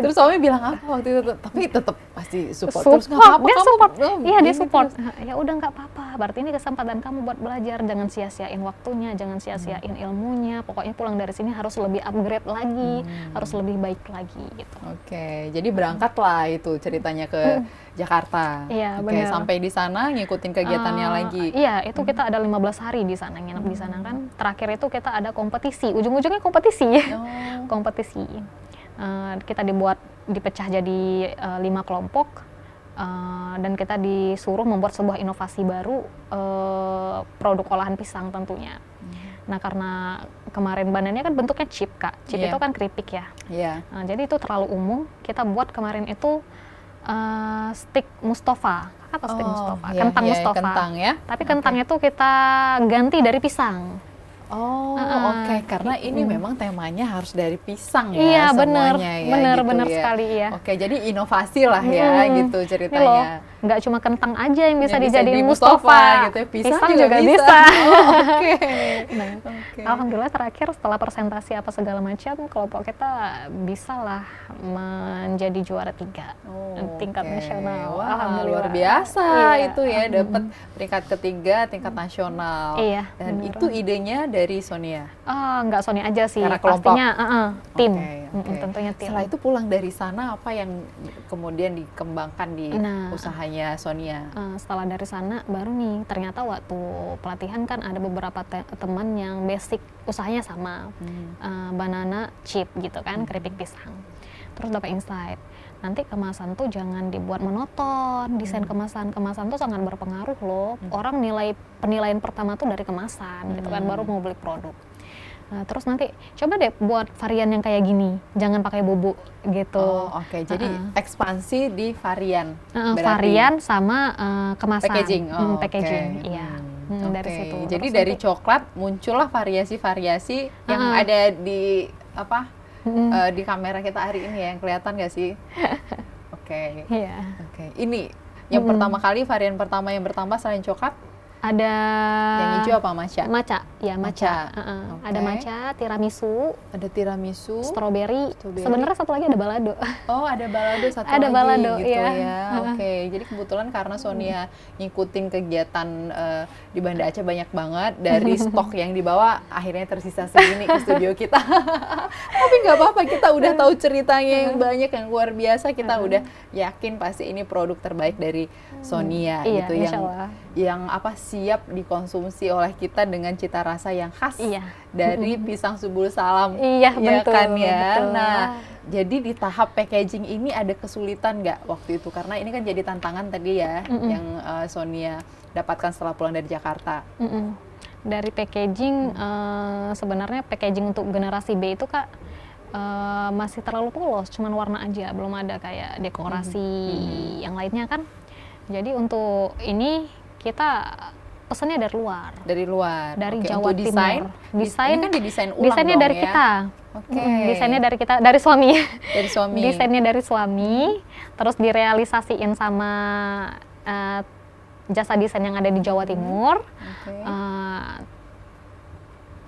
Terus suami bilang apa waktu itu? Tapi tetap pasti support. Terus nggak apa-apa, dia kamu support. Iya dia support. Ya udah nggak apa-apa. Berarti ini kesempatan kamu buat belajar. Jangan sia-siain waktunya, jangan sia-siain ilmunya. Pokoknya pulang dari sini harus lebih upgrade lagi, harus lebih baik lagi gitu. Jadi berangkatlah itu ceritanya ke Jakarta. Iya, benar. Sampai di sana ngikutin kegiatannya lagi. Iya, itu kita ada 15 hari di sana, nginep di sana kan. Terakhir itu kita ada kompetisi, ujung-ujungnya kompetisi. Kompetisi. Kita dipecah jadi 5 kelompok, dan kita disuruh membuat sebuah inovasi baru, produk olahan pisang tentunya. Nah, karena kemarin banannya kan bentuknya chip Kak, chip itu kan keripik ya. Jadi itu terlalu umum, kita buat kemarin itu stik Mustafa atau stik Mustafa, kentang Mustafa. Kentang ya. Tapi kentangnya tuh kita ganti dari pisang. Karena ini memang temanya harus dari pisang ya. Iya, semuanya bener ya. Sekali ya. Jadi inovasi lah ya gitu ceritanya. Nggak cuma kentang aja yang bisa dijadiin Mustafa gitu ya. Pisang juga bisa. Nah, Alhamdulillah terakhir setelah presentasi apa segala macam, kelompok kita bisa lah menjadi juara 3 tingkat nasional. Wah, Alhamdulillah. luar biasa itu ya, dapat peringkat ketiga tingkat nasional. Dan itu idenya dari Sonia? Nggak Sonia aja sih, karena kelompok. pastinya tim. Tentunya tim. Setelah itu pulang dari sana, apa yang kemudian dikembangkan di usahanya Sonia? Setelah dari sana baru nih, ternyata waktu pelatihan kan ada beberapa teman yang basic usahanya sama, banana chip gitu kan, keripik pisang. Terus dapat insight, nanti kemasan tuh jangan dibuat monoton, desain kemasan tuh sangat berpengaruh loh. Orang penilaian pertama tuh dari kemasan gitu kan, baru mau beli produk. Terus nanti coba deh buat varian yang kayak gini, jangan pakai bubuk gitu. Oh, oke. Jadi ekspansi di varian. Varian sama kemasan. Packaging. Oh, packaging, iya. Dari situ. Jadi terus dari coklat muncullah variasi-variasi yang ada di apa? Di kamera kita hari ini ya, yang kelihatan nggak sih? Oke. Iya. Oke. Ini yang pertama kali, varian pertama yang bertambah selain coklat? Ada yang hijau apa matcha? Matcha, ya matcha. Okay. Ada matcha, tiramisu, ada tiramisu, strawberry. Sebenarnya satu lagi ada balado. Oh, ada balado satu ada lagi balado, gitu ya. Oke. Jadi kebetulan karena Sonia ngikutin kegiatan di Banda Aceh banyak banget, dari stok yang dibawa akhirnya tersisa segini ke studio kita. Tapi nggak apa-apa, kita udah tahu ceritanya yang banyak, yang luar biasa. Kita udah yakin pasti ini produk terbaik dari Sonia gitu, yang apa siap dikonsumsi oleh kita dengan cita rasa yang khas dari pisang Subul Salam. Iya, ya betul, kan ya. Betul. Nah, jadi di tahap packaging ini ada kesulitan nggak waktu itu? Karena ini kan jadi tantangan tadi ya yang Sonia dapatkan setelah pulang dari Jakarta. Dari packaging, sebenarnya packaging untuk generasi B itu Kak masih terlalu polos, cuman warna aja, belum ada kayak dekorasi yang lainnya kan. Jadi untuk ini kita pesannya dari luar. Dari Jawa Timur. Desain kan didesain ulang. Desainnya dari kita. Desainnya dari kita, dari suami. Desainnya dari suami, terus direalisasiin sama jasa desain yang ada di Jawa Timur.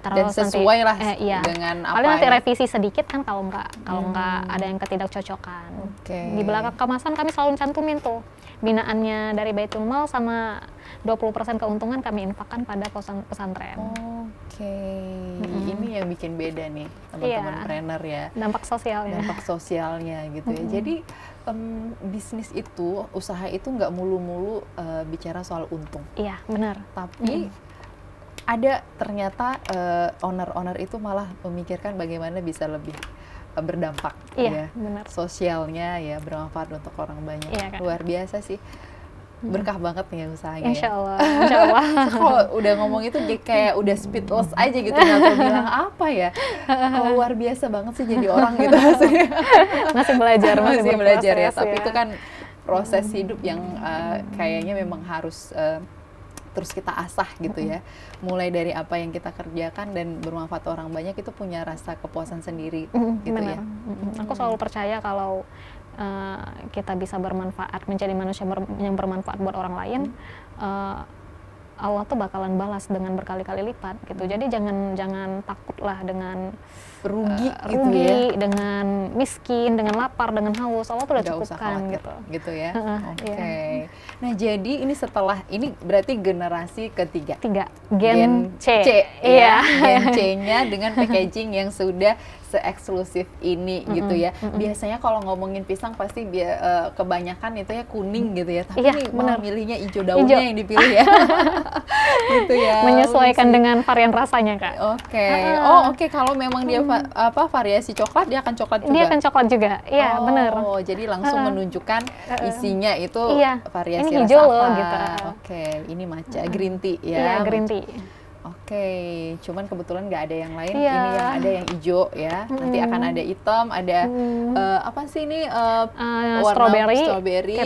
Dan sesuai lah dengan apa. Paling nanti revisi sedikit kan kalau nggak ada yang ketidakcocokan. Di belakang kemasan kami selalu cantumin tuh binaannya dari Baitul Mal sama 20% keuntungan kami infakkan pada pesantren. Ini yang bikin beda nih teman-teman trainer ya. Dampak sosialnya gitu ya. Jadi bisnis itu, usaha itu nggak mulu-mulu bicara soal untung. Iya, benar. Tapi ada ternyata owner-owner itu malah memikirkan bagaimana bisa lebih berdampak benar. Sosialnya ya, bermanfaat untuk orang banyak. Luar biasa sih. Berkah banget nih usahanya. Insya Allah. Insya Allah. Kalau udah ngomong itu kayak udah speechless aja gitu, nggak tahu bilang apa ya. Luar biasa banget sih jadi orang gitu. Masih belajar ya. Tapi itu kan proses hidup yang kayaknya memang harus terus kita asah gitu ya. Mulai dari apa yang kita kerjakan dan bermanfaat orang banyak, itu punya rasa kepuasan sendiri gitu ya. Aku selalu percaya kalau kita bisa bermanfaat, menjadi manusia yang bermanfaat buat orang lain, Allah tuh bakalan balas dengan berkali-kali lipat gitu. Jadi jangan takutlah dengan rugi dengan miskin, dengan lapar, dengan haus. Allah tuh udah cukupkan gitu ya. Nah, jadi ini setelah ini berarti generasi ketiga. Gen C. Gen C-nya dengan packaging yang sudah se-eksklusif ini gitu ya. Biasanya kalau ngomongin pisang pasti kebanyakan itu ya kuning gitu ya. Tapi ini malah milihnya hijau daunnya yang dipilih ya. Gitu ya. Menyesuaikan dengan varian rasanya, Kak. Oke. Kalau memang dia variasi coklat, dia akan coklat juga. Dia akan coklat juga. Iya, benar. Oh, jadi langsung menunjukkan isinya itu variasi ini hijau rasa loh, apa. gitu. Ini matcha, green tea ya. Iya, green tea. Cuman kebetulan nggak ada yang lain. Ini yang ada yang hijau ya. Nanti akan ada hitam, ada apa sih ini strawberry,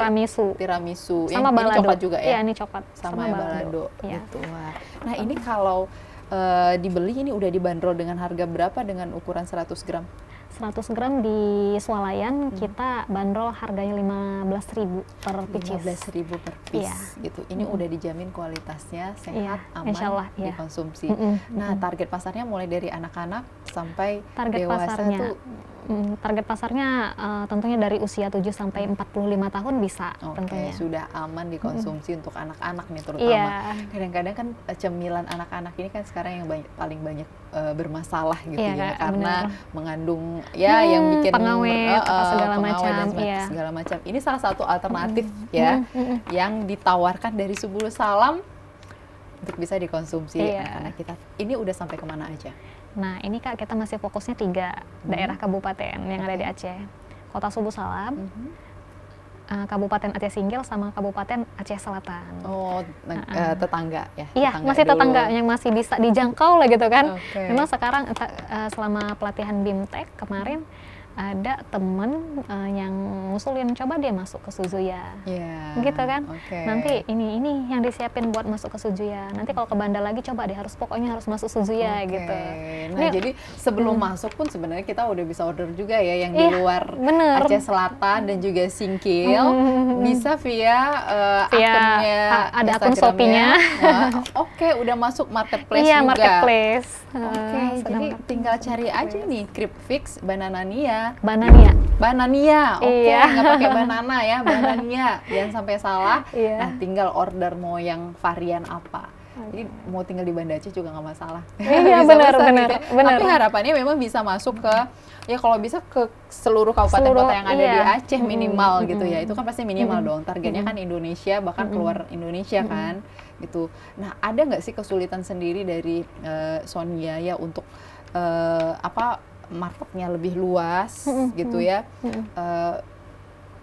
tiramisu. Sama balado. Ini coklat juga ya? Iya, ini coklat. Sama balado. Gitu. Nah, ini kalau dibeli ini udah dibanderol dengan harga berapa dengan ukuran 100 gram? 100 gram di Swalayan kita bandrol harganya 15.000 per pieces. 15.000 per piece gitu. Ini udah dijamin kualitasnya sehat, aman dikonsumsi. Nah, target pasarnya mulai dari anak-anak sampai dewasa tuh. Target pasarnya tentunya dari usia 7 sampai 45 tahun bisa tentunya. Sudah aman dikonsumsi untuk anak-anak nih terutama. Kadang-kadang kan cemilan anak-anak ini kan sekarang yang paling banyak bermasalah gitu ya, karena mengandung yang bikin pengawet segala macam. Ini salah satu alternatif yang ditawarkan dari Subul Salam untuk bisa dikonsumsi anak-anak kita. Ini udah sampai kemana aja? Nah, ini Kak, kita masih fokusnya 3 daerah kabupaten yang ada di Aceh. Kota Subul Salam, Kabupaten Aceh Singgil sama Kabupaten Aceh Selatan. Oh, tetangga ya? Iya, masih tetangga yang masih bisa dijangkau lah gitu kan. Memang sekarang selama pelatihan BIMTEK kemarin ada temen yang ngusulin coba dia masuk ke Suzuya, gitu kan. Nanti ini yang disiapin buat masuk ke Suzuya. Nanti kalau ke Banda lagi coba dia pokoknya harus masuk Suzuya gitu. Nah jadi sebelum masuk pun sebenarnya kita udah bisa order juga ya yang di luar Aceh Selatan dan juga Singkil, bisa via akunnya, ada akun Shopee-nya. Udah masuk marketplace juga. Iya, marketplace. Jadi tinggal cari aja nih Cripfix Bananania. Banania, nggak pakai banana ya, Banania, jangan sampai salah. Nah, tinggal order mau yang varian apa. Jadi mau tinggal di Banda Aceh juga nggak masalah. Iya, benar. Tapi harapannya memang bisa masuk ke, ya kalau bisa ke seluruh kabupaten kota yang ada di Aceh minimal gitu ya. Itu kan pasti minimal dong. Targetnya kan Indonesia, bahkan keluar Indonesia kan, gitu. Nah, ada nggak sih kesulitan sendiri dari Sonia ya untuk marketnya lebih luas gitu ya,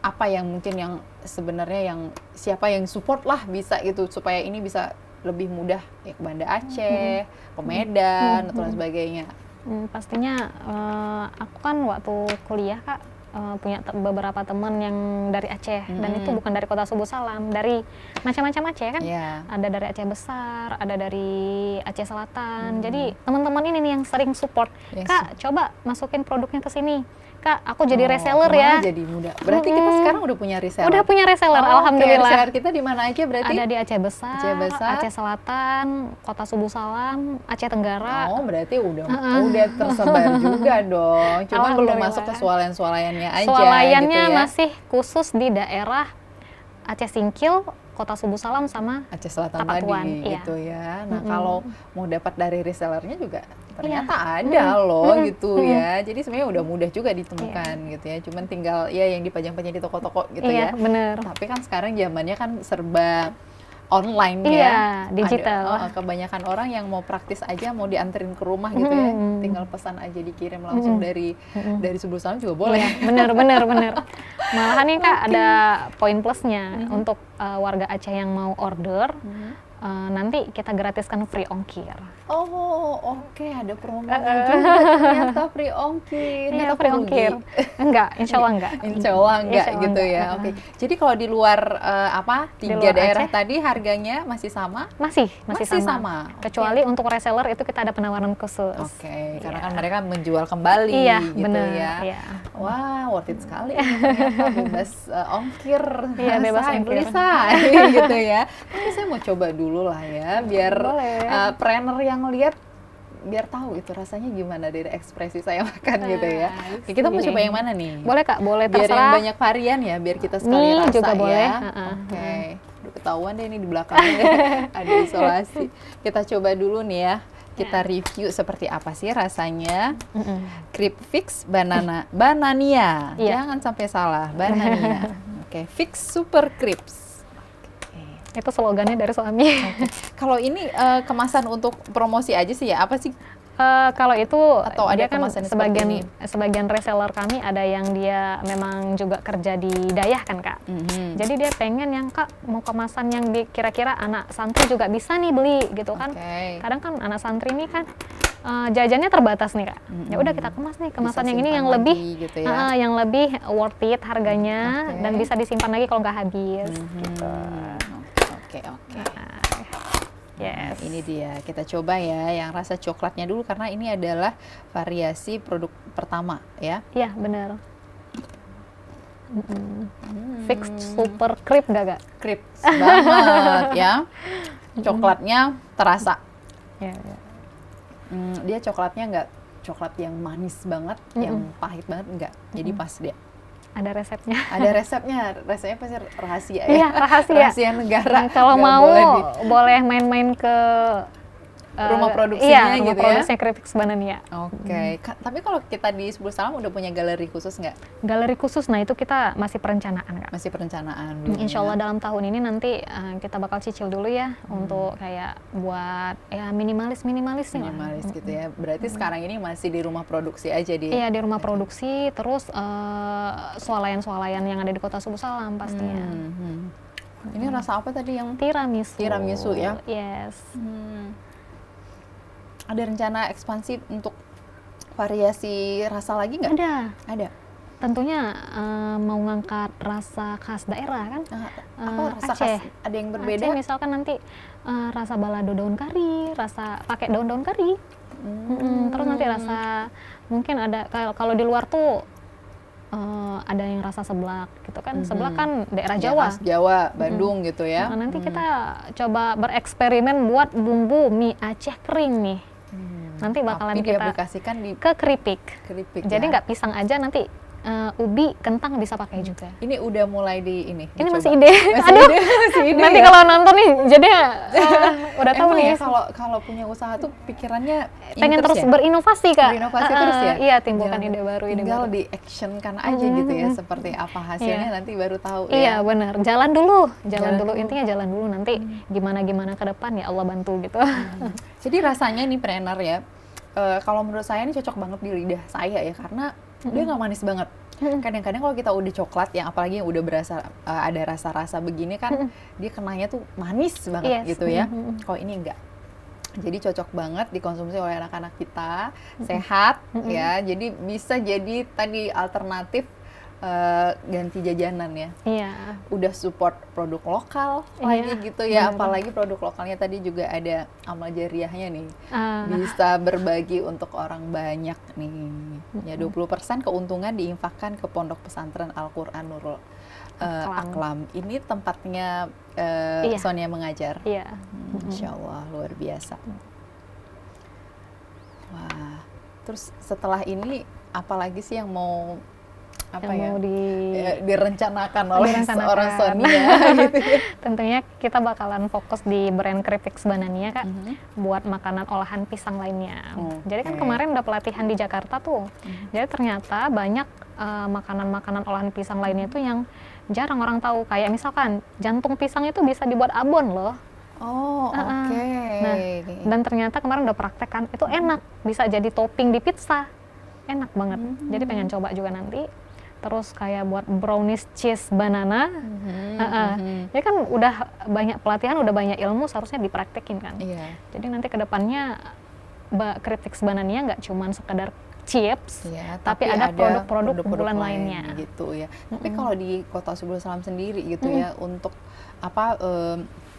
apa yang mungkin yang sebenarnya yang siapa yang support lah bisa gitu supaya ini bisa lebih mudah ya, ke Banda Aceh, ke Medan atau lain sebagainya. Pastinya aku kan waktu kuliah Kak punya beberapa teman yang dari Aceh dan itu bukan dari Kota Subuh Salam, dari macam-macam Aceh kan. Ada dari Aceh Besar, ada dari Aceh Selatan. Jadi teman-teman ini nih yang sering support. Kak, coba masukin produknya ke sini. Kak, aku jadi reseller ya. Jadi mudah. Berarti kita sekarang udah punya reseller. Udah punya reseller, alhamdulillah. Reseller kita di mana aja berarti? Ada di Aceh Besar, Aceh Selatan, Kota Subuh Salam, Aceh Tenggara. Oh, berarti udah tersebar juga dong. Cuma belum masuk ke swalayan-swalayannya aja. Swalayannya gitu ya. masih khusus di daerah Aceh Singkil, Kota Subuh Salam sama Aceh Selatan Tapatuan, tadi gitu ya. Nah, kalau mau dapat dari resellernya juga ternyata ada loh gitu ya. Jadi sebenarnya udah mudah juga ditemukan gitu ya. Cuman tinggal ya yang dipajang-pajang di toko-toko gitu ya. Bener. Tapi kan sekarang zamannya kan serba online digital. Kebanyakan orang yang mau praktis aja mau dianterin ke rumah gitu ya. Tinggal pesan aja dikirim langsung dari Subuh Salam juga boleh. Bener. Malahan nih Kak ada poin plusnya untuk warga Aceh yang mau order. Nanti kita gratiskan free ongkir. Ada promo juga ternyata free ongkir. Iya, free ongkir. Enggak, insya Allah enggak. Insya Allah enggak gitu ya. Jadi kalau di luar tiga daerah Aceh, tadi harganya masih sama? Masih sama. Kecuali untuk reseller itu kita ada penawaran khusus. Karena kan mereka menjual kembali gitu bener, ya. Wah, worth it sekali. Ternyata bebas ongkir. Iya, bebas ongkir. Gitu ya. Tapi saya mau coba dulu lah ya, biar trainer yang lihat biar tahu itu rasanya gimana dari ekspresi saya makan gitu ya. Kita mau coba yang mana nih? Boleh Kak, boleh terserah. Biar yang banyak varian ya, biar kita sekali rasa juga ya. Boleh. Udah ketahuan deh ini di belakangnya ada isolasi. Kita coba dulu nih ya. Kita review seperti apa sih rasanya. Cripfix Banania. Jangan sampai salah, Banania. Fix Super Crips. Itu slogannya dari suami. Kalau ini kemasan untuk promosi aja sih ya, apa sih? Kalau itu atau ada dia kan sebagian reseller kami ada yang dia memang juga kerja di Dayah kan Kak. Jadi dia pengen yang Kak mau kemasan yang kira-kira anak santri juga bisa nih beli gitu kan. Kadang kan anak santri ini kan jajannya terbatas nih Kak. Ya udah kita kemas nih kemasan yang ini yang lebih gitu ya. Yang lebih worth it harganya dan bisa disimpan lagi kalau nggak habis. Gitu. Yes. Ini dia, kita coba ya yang rasa coklatnya dulu karena ini adalah variasi produk pertama ya. Iya benar. Fix Super Crip gak Kak? Crip banget ya. Coklatnya terasa. Dia coklatnya nggak coklat yang manis banget, yang pahit banget enggak. Jadi pas dia. Ada resepnya. Ada resepnya. Resepnya pasti rahasia ya. Iya, rahasia. Rahasia negara. Kalau mau boleh main-main ke rumah produksinya rumah gitu produksinya Keripik Banania. Oke. Tapi kalau kita di Subul Salam udah punya galeri khusus nggak? Galeri khusus, nah itu kita masih perencanaan, Kak. Masih perencanaan dulu. Insya Allah dalam tahun ini nanti kita bakal cicil dulu ya untuk kayak buat ya minimalis nih. Minimalis gitu ya. Berarti sekarang ini masih di rumah produksi aja di? Iya, di rumah produksi, terus swalayan-swalayan yang ada di Kota Subul Salam pastinya. Ini rasa apa tadi yang? Tiramisu. Tiramisu ya? Yes. Ada rencana ekspansi untuk variasi rasa lagi nggak? Ada. Tentunya mau ngangkat rasa khas daerah kan? Apa rasa Aceh. khas? Ada yang berbeda? Aceh misalkan nanti rasa balado daun kari, rasa pakai daun-daun kari. Terus nanti rasa mungkin ada kalau di luar tuh ada yang rasa seblak gitu kan. Seblak kan daerah Jawa. Jawa, Bandung gitu ya. Nah, nanti kita coba bereksperimen buat bumbu mie Aceh kering nih. Nanti bakalan kita diaplikasikan ke keripik. Jadi ya. nggak pisang aja, nanti ubi, kentang bisa pakai juga. Ini udah mulai ini dicoba. Masih ide. Masih ide. Nanti kalau nonton nih, jadinya udah tahu nih. Kalau punya usaha tuh pikirannya pengen terus berinovasi, Kak. Berinovasi terus ya. Iya, timbulkan ide baru. Tinggal di action kan aja gitu ya, seperti apa hasilnya nanti baru tahu. Iya, benar. Jalan dulu. Intinya jalan dulu. Nanti gimana ke depan ya Allah bantu gitu. Jadi rasanya nih Prener ya, kalau menurut saya ini cocok banget di lidah saya ya, karena dia nggak manis banget. Kadang-kadang kalau kita udah coklat, yang apalagi yang udah berasa ada rasa-rasa begini kan, dia kenanya tuh manis banget gitu ya. Kalau ini enggak. Jadi cocok banget dikonsumsi oleh anak-anak kita, sehat ya. Jadi bisa jadi tadi alternatif ganti jajanan ya. Iya. Udah support produk lokal lagi gitu ya. Apalagi produk lokalnya tadi juga ada amal jariahnya nih. Bisa berbagi untuk orang banyak nih. Ya 20% keuntungan diinfakkan ke Pondok Pesantren Al-Qur'an Nurul Aklam. Ini tempatnya Sonia mengajar. Iya. Insya Allah luar biasa. Wah. Terus setelah ini apalagi sih yang mau mau direncanakan oleh seorang Sonia gitu ya. Tentunya kita bakalan fokus di brand Keripik Banania, Kak, buat makanan olahan pisang lainnya. Jadi kan kemarin udah pelatihan di Jakarta tuh. Jadi ternyata banyak makanan-makanan olahan pisang lainnya tuh yang jarang orang tahu. Kayak misalkan jantung pisang itu bisa dibuat abon loh. Oke. Nah, dan ternyata kemarin udah praktek kan, itu enak, bisa jadi topping di pizza. Enak banget. Jadi pengen coba juga nanti. Terus kayak buat brownies cheese banana, ya kan udah banyak pelatihan, udah banyak ilmu, seharusnya dipraktekin kan. Jadi nanti kedepannya Keripik Banania nggak cuma sekedar chips, tapi ada produk-produk unggulan lainnya. Gitu ya. Tapi kalau di Kota Subul Salam sendiri gitu ya, untuk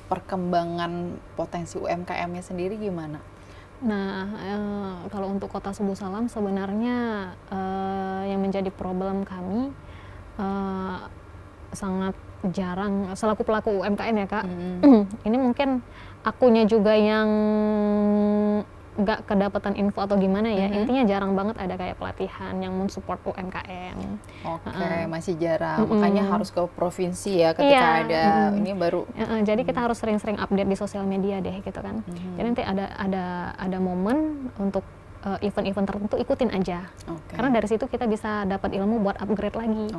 perkembangan potensi UMKM-nya sendiri gimana? Nah, kalau untuk Kota Subul Salam sebenarnya yang menjadi problem kami sangat jarang selaku pelaku UMKM ya, Kak. Ini mungkin akunya juga yang nggak kedapatan info atau gimana ya. Intinya jarang banget ada kayak pelatihan yang mensupport UMKM. Masih jarang. Makanya harus ke provinsi ya ketika ada ini baru. Jadi kita harus sering-sering update di sosial media deh gitu kan. Jadi nanti ada momen untuk event-event tertentu, ikutin aja. Karena dari situ kita bisa dapat ilmu buat upgrade lagi.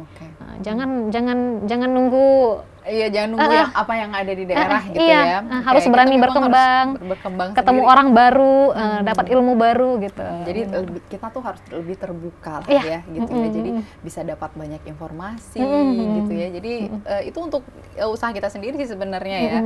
Jangan nunggu. Iya, jangan nunggu apa yang ada di daerah gitu ya. Harus berani berkembang, ketemu sendiri. Orang baru, dapat ilmu baru gitu. Jadi kita tuh harus lebih terbuka lah ya gitu ya. Jadi bisa dapat banyak informasi gitu ya. Jadi itu untuk usaha kita sendiri sih sebenarnya ya,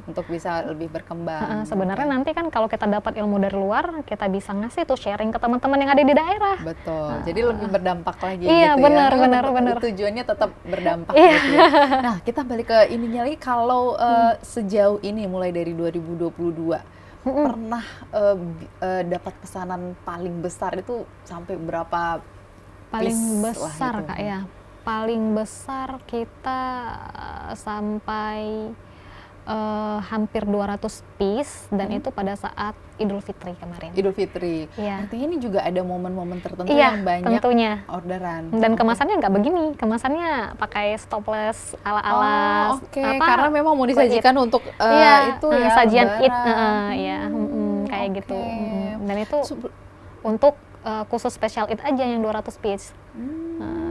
untuk bisa lebih berkembang. Sebenarnya nanti kan kalau kita dapat ilmu dari luar, kita bisa ngasih tuh sharing ke teman-teman yang ada di daerah. Betul. Jadi lebih berdampak lagi gitu benar, ya. Benar. Tujuannya tetap berdampak gitu ya. Nah, kita balik ke ininya lagi, kalau sejauh ini mulai dari 2022 pernah dapat pesanan paling besar itu sampai berapa? Paling besar gitu, Kak ya. Paling besar kita sampai hampir 200 piece dan itu pada saat Idul Fitri kemarin. Idul Fitri. Artinya ini juga ada momen-momen tertentu yang banyak tentunya orderan. Dan kemasannya nggak begini, kemasannya pakai stopless ala-ala. Karena memang mau disajikan untuk itu ya, sajian Id. kayak gitu. Dan itu untuk khusus special it aja yang 200 piece.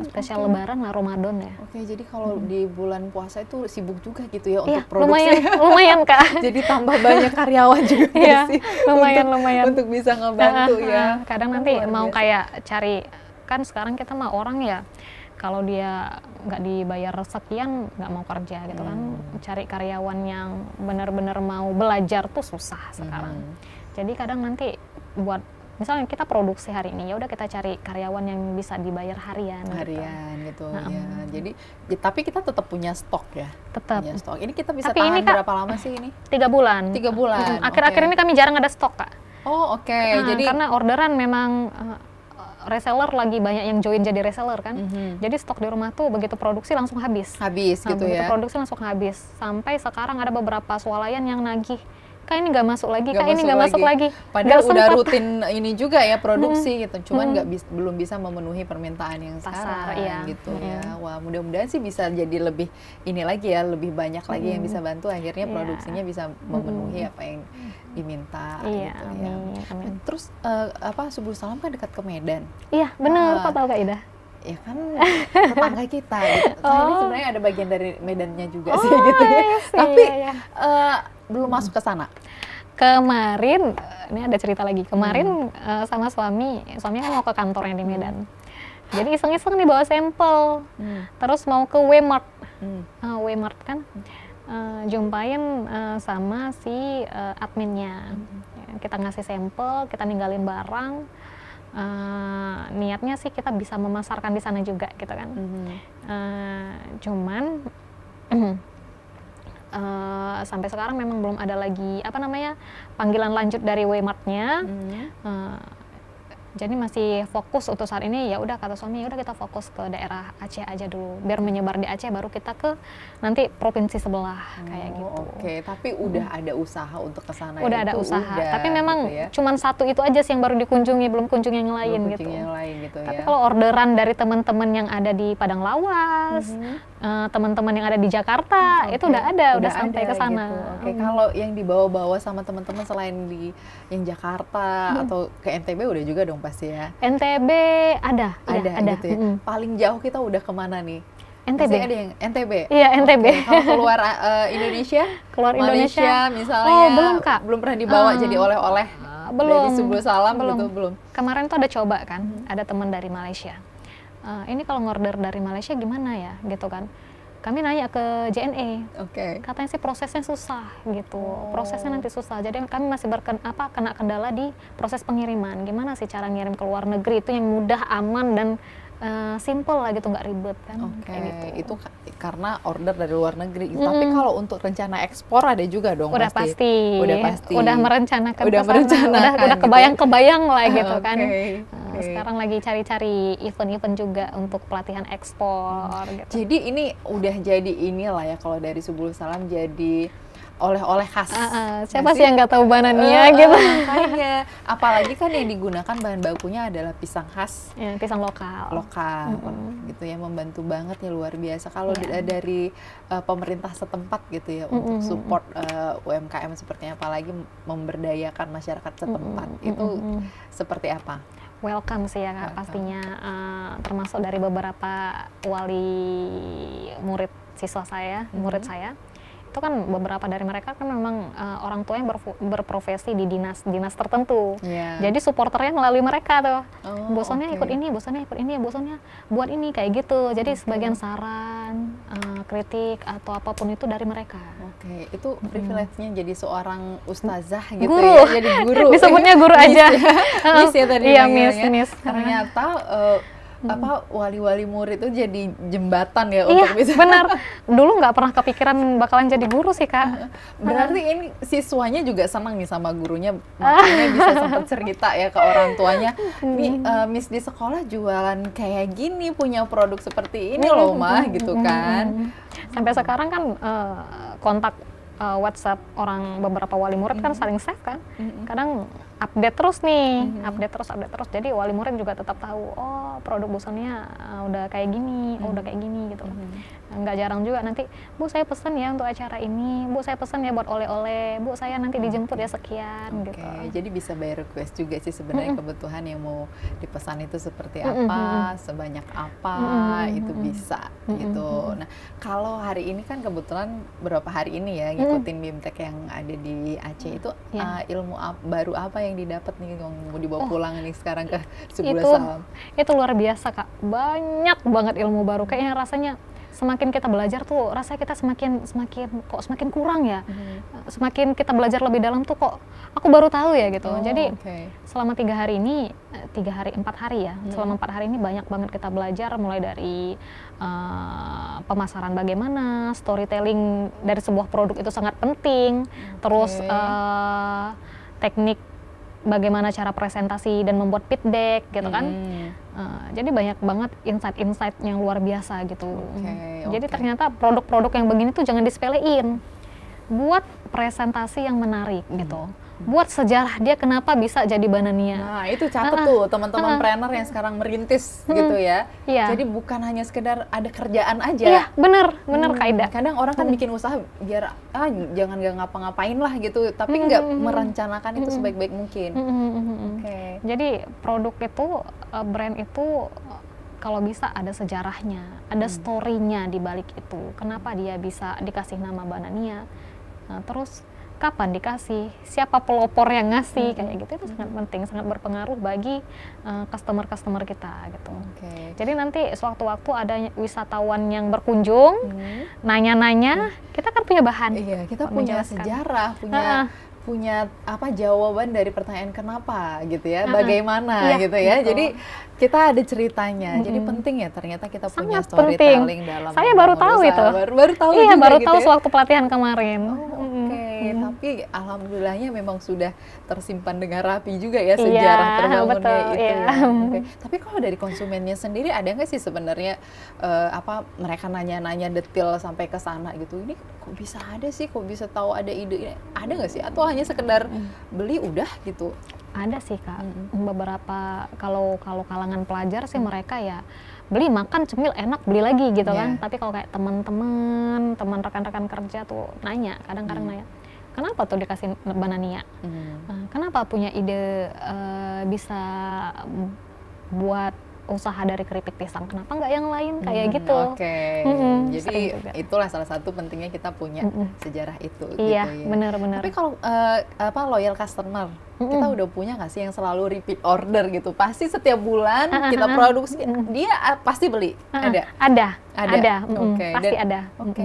Spesial Lebaran lah, Ramadan ya. Oke, jadi kalau di bulan puasa itu sibuk juga gitu ya untuk produksi. Lumayan Kak. Jadi tambah banyak karyawan juga sih. Lumayan. Untuk bisa ngebantu ya. Kadang nanti mau kayak cari, kan sekarang kita mah orang ya, kalau dia nggak dibayar sekian nggak mau kerja gitu kan. Cari karyawan yang benar-benar mau belajar tuh susah sekarang. Jadi kadang nanti buat misalnya kita produksi hari ini, ya udah kita cari karyawan yang bisa dibayar harian gitu. Ya. Jadi tapi kita tetap punya stok ya. Tetap. Punya stok. Ini kita bisa tahan berapa lama sih ini? 3 bulan. 3 bulan. Akhir-akhir ini kami jarang ada stok, Kak. Oh, oke. Jadi karena orderan memang reseller lagi banyak yang join jadi reseller kan. Jadi stok di rumah tuh begitu produksi langsung habis. Gitu begitu ya. Produksi langsung habis. Sampai sekarang ada beberapa swalayan yang nagih, Kak ini nggak masuk lagi, Kak ini nggak masuk lagi. Padahal udah rutin ini juga ya produksi gitu, cuman belum bisa memenuhi permintaan yang pasar, sekarang gitu ya. Wah, mudah-mudahan sih bisa jadi lebih ini lagi ya, lebih banyak lagi yang bisa bantu, akhirnya produksinya bisa memenuhi apa yang diminta gitu ya. Amin. Terus Subul Salam kan dekat ke Medan. Iya benar, kok tahu Kak Ida? Ya kan tetangga kita gitu. Ini sebenarnya ada bagian dari Medannya juga sih gitu ya. Tapi belum masuk ke sana. Kemarin, ini ada cerita lagi. Kemarin sama suaminya kan mau ke kantornya di Medan. Jadi iseng-iseng nih bawa sampel. Terus mau ke Wmart. Wmart kan. Jumpain sama si adminnya. Kita ngasih sampel, kita ninggalin barang. Niatnya sih kita bisa memasarkan di sana juga gitu kan. Cuman sampai sekarang memang belum ada lagi panggilan lanjut dari Wmart-nya. Jadi masih fokus untuk saat ini, ya udah kata suami, ya udah kita fokus ke daerah Aceh aja dulu, biar menyebar di Aceh, baru kita ke nanti provinsi sebelah kayak gitu. Oke, tapi udah ada usaha untuk ke sana. Udah ada usaha, tapi memang gitu ya? Cuman satu itu aja sih yang baru dikunjungi, belum kunjung yang lain gitu. Tapi kalau orderan dari teman-teman yang ada di Padang Lawas, teman-teman yang ada di Jakarta, itu udah sampai ke sana. Gitu. Kalau yang dibawa-bawa sama teman-teman selain di yang Jakarta atau ke NTB udah juga dong pasti ya. NTB ada gitu ya. Paling jauh kita udah kemana nih? NTB. Masih ada yang NTB. Iya, NTB. Kalau keluar Indonesia? Malaysia misalnya. Oh, belum Kak. Belum pernah dibawa jadi oleh-oleh. Belum. Dari Subul Salam belum. gitu, belum. Kemarin tuh ada coba kan, ada teman dari Malaysia. Ini kalau ngorder dari Malaysia gimana ya, gitu kan. Kami nanya ke JNE, katanya sih prosesnya susah gitu, prosesnya nanti susah. Jadi kami masih kena kendala di proses pengiriman. Gimana sih cara ngirim ke luar negeri itu yang mudah, aman dan simple lah gitu, nggak ribet kan. Kayak gitu. Itu karena order dari luar negeri. Tapi kalau untuk rencana ekspor ada juga dong. Udah pasti. Udah merencanakan. Udah kebayang lah gitu kan. Sekarang lagi cari-cari event-event juga untuk pelatihan ekspor. Gitu. Jadi ini udah jadi inilah ya, kalau dari Subul Salam jadi oleh-oleh khas. Siapa sih yang nggak tahu banania gitu. Makanya, apalagi kan yang digunakan bahan bakunya adalah pisang khas. Ya, pisang lokal. Gitu ya, membantu banget ya, luar biasa. Kalau dari pemerintah setempat gitu ya, untuk support UMKM seperti apalagi memberdayakan masyarakat setempat, itu seperti apa? Welcome sih ya Kak, pastinya termasuk dari beberapa wali murid siswa saya, murid saya. Itu kan beberapa dari mereka kan memang orang tua yang berprofesi di dinas tertentu. Jadi supporternya melalui mereka tuh. Bosannya ikut ini, bosannya buat ini kayak gitu. Jadi sebagian saran, kritik atau apapun itu dari mereka. Itu privilege-nya jadi seorang ustazah gitu guru. Ya. Jadi guru. Disebutnya guru aja. Miss ya tadi. Iya, miss. Ternyata wali-wali murid itu jadi jembatan ya untuk bisa. Benar. Dulu nggak pernah kepikiran bakalan jadi guru sih Kak. Berarti ini siswanya juga senang nih sama gurunya, makanya bisa sempat cerita ya ke orang tuanya. Miss di sekolah jualan kayak gini, punya produk seperti ini loh mah gitu kan. Sampai sekarang kan kontak WhatsApp beberapa wali murid kan saling save kan. Kadang update terus nih, update terus. Jadi wali murid juga tetap tahu, oh produk busannya udah kayak gini, oh udah kayak gini gitu. Nggak jarang juga nanti, Bu saya pesan ya untuk acara ini, Bu saya pesan ya buat oleh-oleh, Bu saya nanti dijemput ya sekian gitu. Jadi bisa by request juga sih sebenarnya kebutuhan yang mau dipesan itu seperti apa, sebanyak apa, itu bisa gitu. Nah kalau hari ini kan kebetulan beberapa hari ini ya ngikutin BIMTEK yang ada di Aceh itu ilmu baru apa yang didapat nih yang mau dibawa pulang nih sekarang ke Subula Salam? Itu luar biasa Kak, banyak banget ilmu baru, kayaknya rasanya semakin kita belajar tuh rasanya kita semakin kurang ya. Semakin kita belajar lebih dalam tuh kok aku baru tahu ya gitu. Jadi selama 4 hari ya, selama 4 hari ini banyak banget kita belajar, mulai dari pemasaran bagaimana, storytelling dari sebuah produk itu sangat penting, terus teknik bagaimana cara presentasi dan membuat pitch deck gitu kan. Jadi banyak banget insight-insight yang luar biasa gitu. Jadi ternyata produk-produk yang begini tuh jangan disepelein. Buat presentasi yang menarik gitu. Buat sejarah dia kenapa bisa jadi Banania. Nah itu catat tuh teman-teman trainer yang sekarang merintis gitu ya. Jadi bukan hanya sekedar ada kerjaan aja. Iya bener Kak Ida. Kadang orang kan bikin usaha biar jangan gak ngapa-ngapain lah gitu. Tapi nggak merencanakan itu sebaik-baik mungkin. Jadi produk itu, brand itu kalau bisa ada sejarahnya, ada story-nya di balik itu. Kenapa dia bisa dikasih nama Banania. Terus kapan dikasih, siapa pelopor yang ngasih, kayak gitu, itu sangat penting, sangat berpengaruh bagi customer kita gitu. Jadi nanti sewaktu-waktu ada wisatawan yang berkunjung, nanya-nanya, kita kan punya bahan. Iya, kita punya sejarah, punya apa jawaban dari pertanyaan kenapa gitu ya, bagaimana gitu ya. Jadi kita ada ceritanya. Jadi penting ya ternyata kita punya storytelling dalam. Saya baru tahu itu. Baru tahu iya, juga baru gitu tahu ya? sewaktu pelatihan kemarin. Tapi alhamdulillahnya memang sudah tersimpan dengan rapi juga ya sejarah terbangunnya itu. Tapi kalau dari konsumennya sendiri ada nggak sih sebenarnya mereka nanya-nanya detail sampai ke sana gitu? Ini kok bisa ada sih? Kok bisa tahu ada ide? Ada nggak sih? Atau hanya sekedar beli udah gitu? Ada sih Kak. Beberapa kalau kalangan pelajar sih mereka ya beli, makan, cemil, enak, beli lagi gitu kan. Tapi kalau kayak teman rekan-rekan kerja tuh nanya, kadang-kadang nanya, kenapa tuh dikasih Banania? Kenapa punya ide bisa buat usaha dari keripik pisang? Kenapa nggak yang lain kayak gitu? Jadi itulah salah satu pentingnya kita punya sejarah itu. Iya, gitu ya. benar-benar. Tapi kalau loyal customer, kita udah punya nggak sih yang selalu repeat order gitu? Pasti setiap bulan kita produksi, dia pasti beli. Ada. Pasti ada.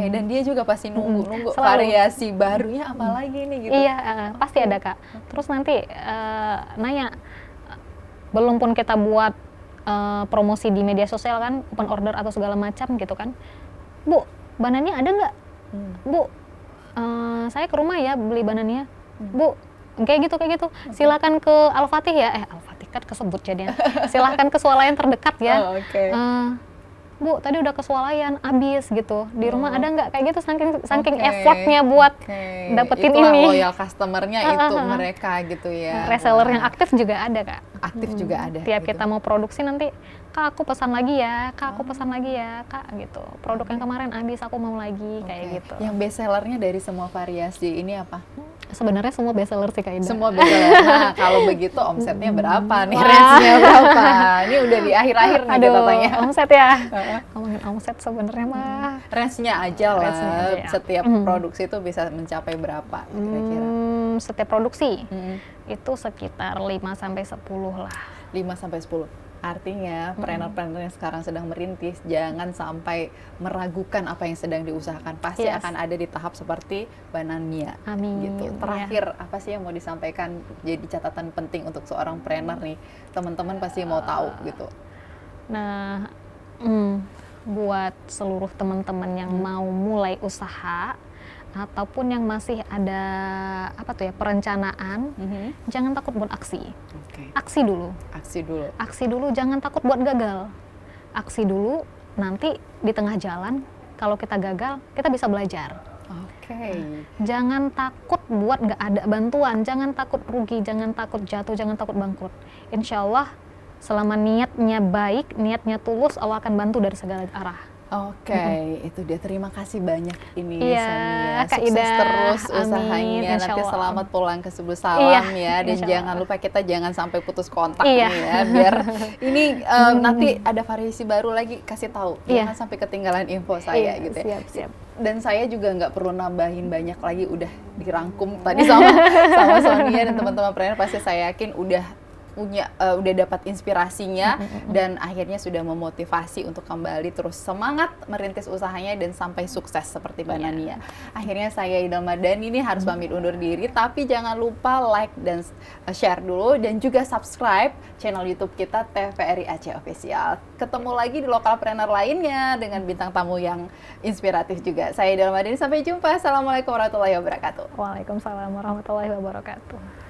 Dan dia juga pasti nunggu variasi barunya apa lagi nih gitu. Iya, pasti ada Kak. Terus nanti nanya, belum pun kita buat promosi di media sosial kan, open order atau segala macam gitu kan, Bu, Banania ada nggak? Bu, saya ke rumah ya beli Banania. Bu, kayak gitu. Silakan ke Al-Fatih ya, Al-Fatih kan kesebut jadinya. Silakan ke swalayan terdekat ya. Bu, tadi udah ke swalayan, habis gitu. Di rumah ada nggak? Kayak gitu, saking effortnya buat dapetin itulah ini. Loyal customer-nya itu mereka gitu ya. Reseller yang aktif juga ada Kak. Aktif juga ada. Tiap gitu. kita mau produksi nanti, Kak aku pesan lagi ya, Kak aku pesan lagi ya, Kak gitu. Produk yang kemarin habis, aku mau lagi, kayak gitu. Yang best sellernya dari semua variasi ini apa? Sebenarnya semua best seller sih Kak Ida. Semua best seller. Nah, kalau begitu omsetnya berapa nih? Range-nya berapa? Ini udah di akhir-akhir nih kita tanya. Omset ya. Ngomongin omset sebenarnya mah. Range-nya aja lah. Setiap produksi itu bisa mencapai berapa kira-kira? Setiap produksi itu sekitar 5-10 lah. 5-10. Artinya planner-planner yang sekarang sedang merintis jangan sampai meragukan apa yang sedang diusahakan, pasti akan ada di tahap seperti Banania. Amin. Gitu. Terakhir apa sih yang mau disampaikan jadi catatan penting untuk seorang planner nih, teman-teman pasti mau tahu gitu. Nah, buat seluruh teman-teman yang mau mulai usaha ataupun yang masih ada perencanaan, jangan takut buat aksi. Aksi dulu, jangan takut buat gagal. Aksi dulu, nanti di tengah jalan kalau kita gagal, kita bisa belajar. Jangan takut buat nggak ada bantuan, jangan takut rugi, jangan takut jatuh, jangan takut bangkrut. Insya Allah selama niatnya baik, niatnya tulus, Allah akan bantu dari segala arah. Itu dia. Terima kasih banyak ini Sonia. Sukses terus usahanya. Nanti selamat pulang ke Subuh Salam ya. Dan jangan lupa kita jangan sampai putus kontak nih ya. Biar ini nanti ada variasi baru lagi, kasih tahu. Jangan sampai ketinggalan info saya gitu ya. Siap. Dan saya juga nggak perlu nambahin banyak lagi, udah dirangkum tadi sama Sonia dan teman-teman trainer. Pasti saya yakin udah dapat inspirasinya dan akhirnya sudah memotivasi untuk kembali terus semangat merintis usahanya dan sampai sukses seperti Mbak Nania. Akhirnya saya Ida Madani ini harus pamit undur diri, tapi jangan lupa like dan share dulu dan juga subscribe channel YouTube kita TVRI Aceh Official. Ketemu lagi di lokalpreneur lainnya dengan bintang tamu yang inspiratif juga. Saya Ida Madani, sampai jumpa. Assalamualaikum warahmatullahi wabarakatuh. Waalaikumsalam warahmatullahi wabarakatuh.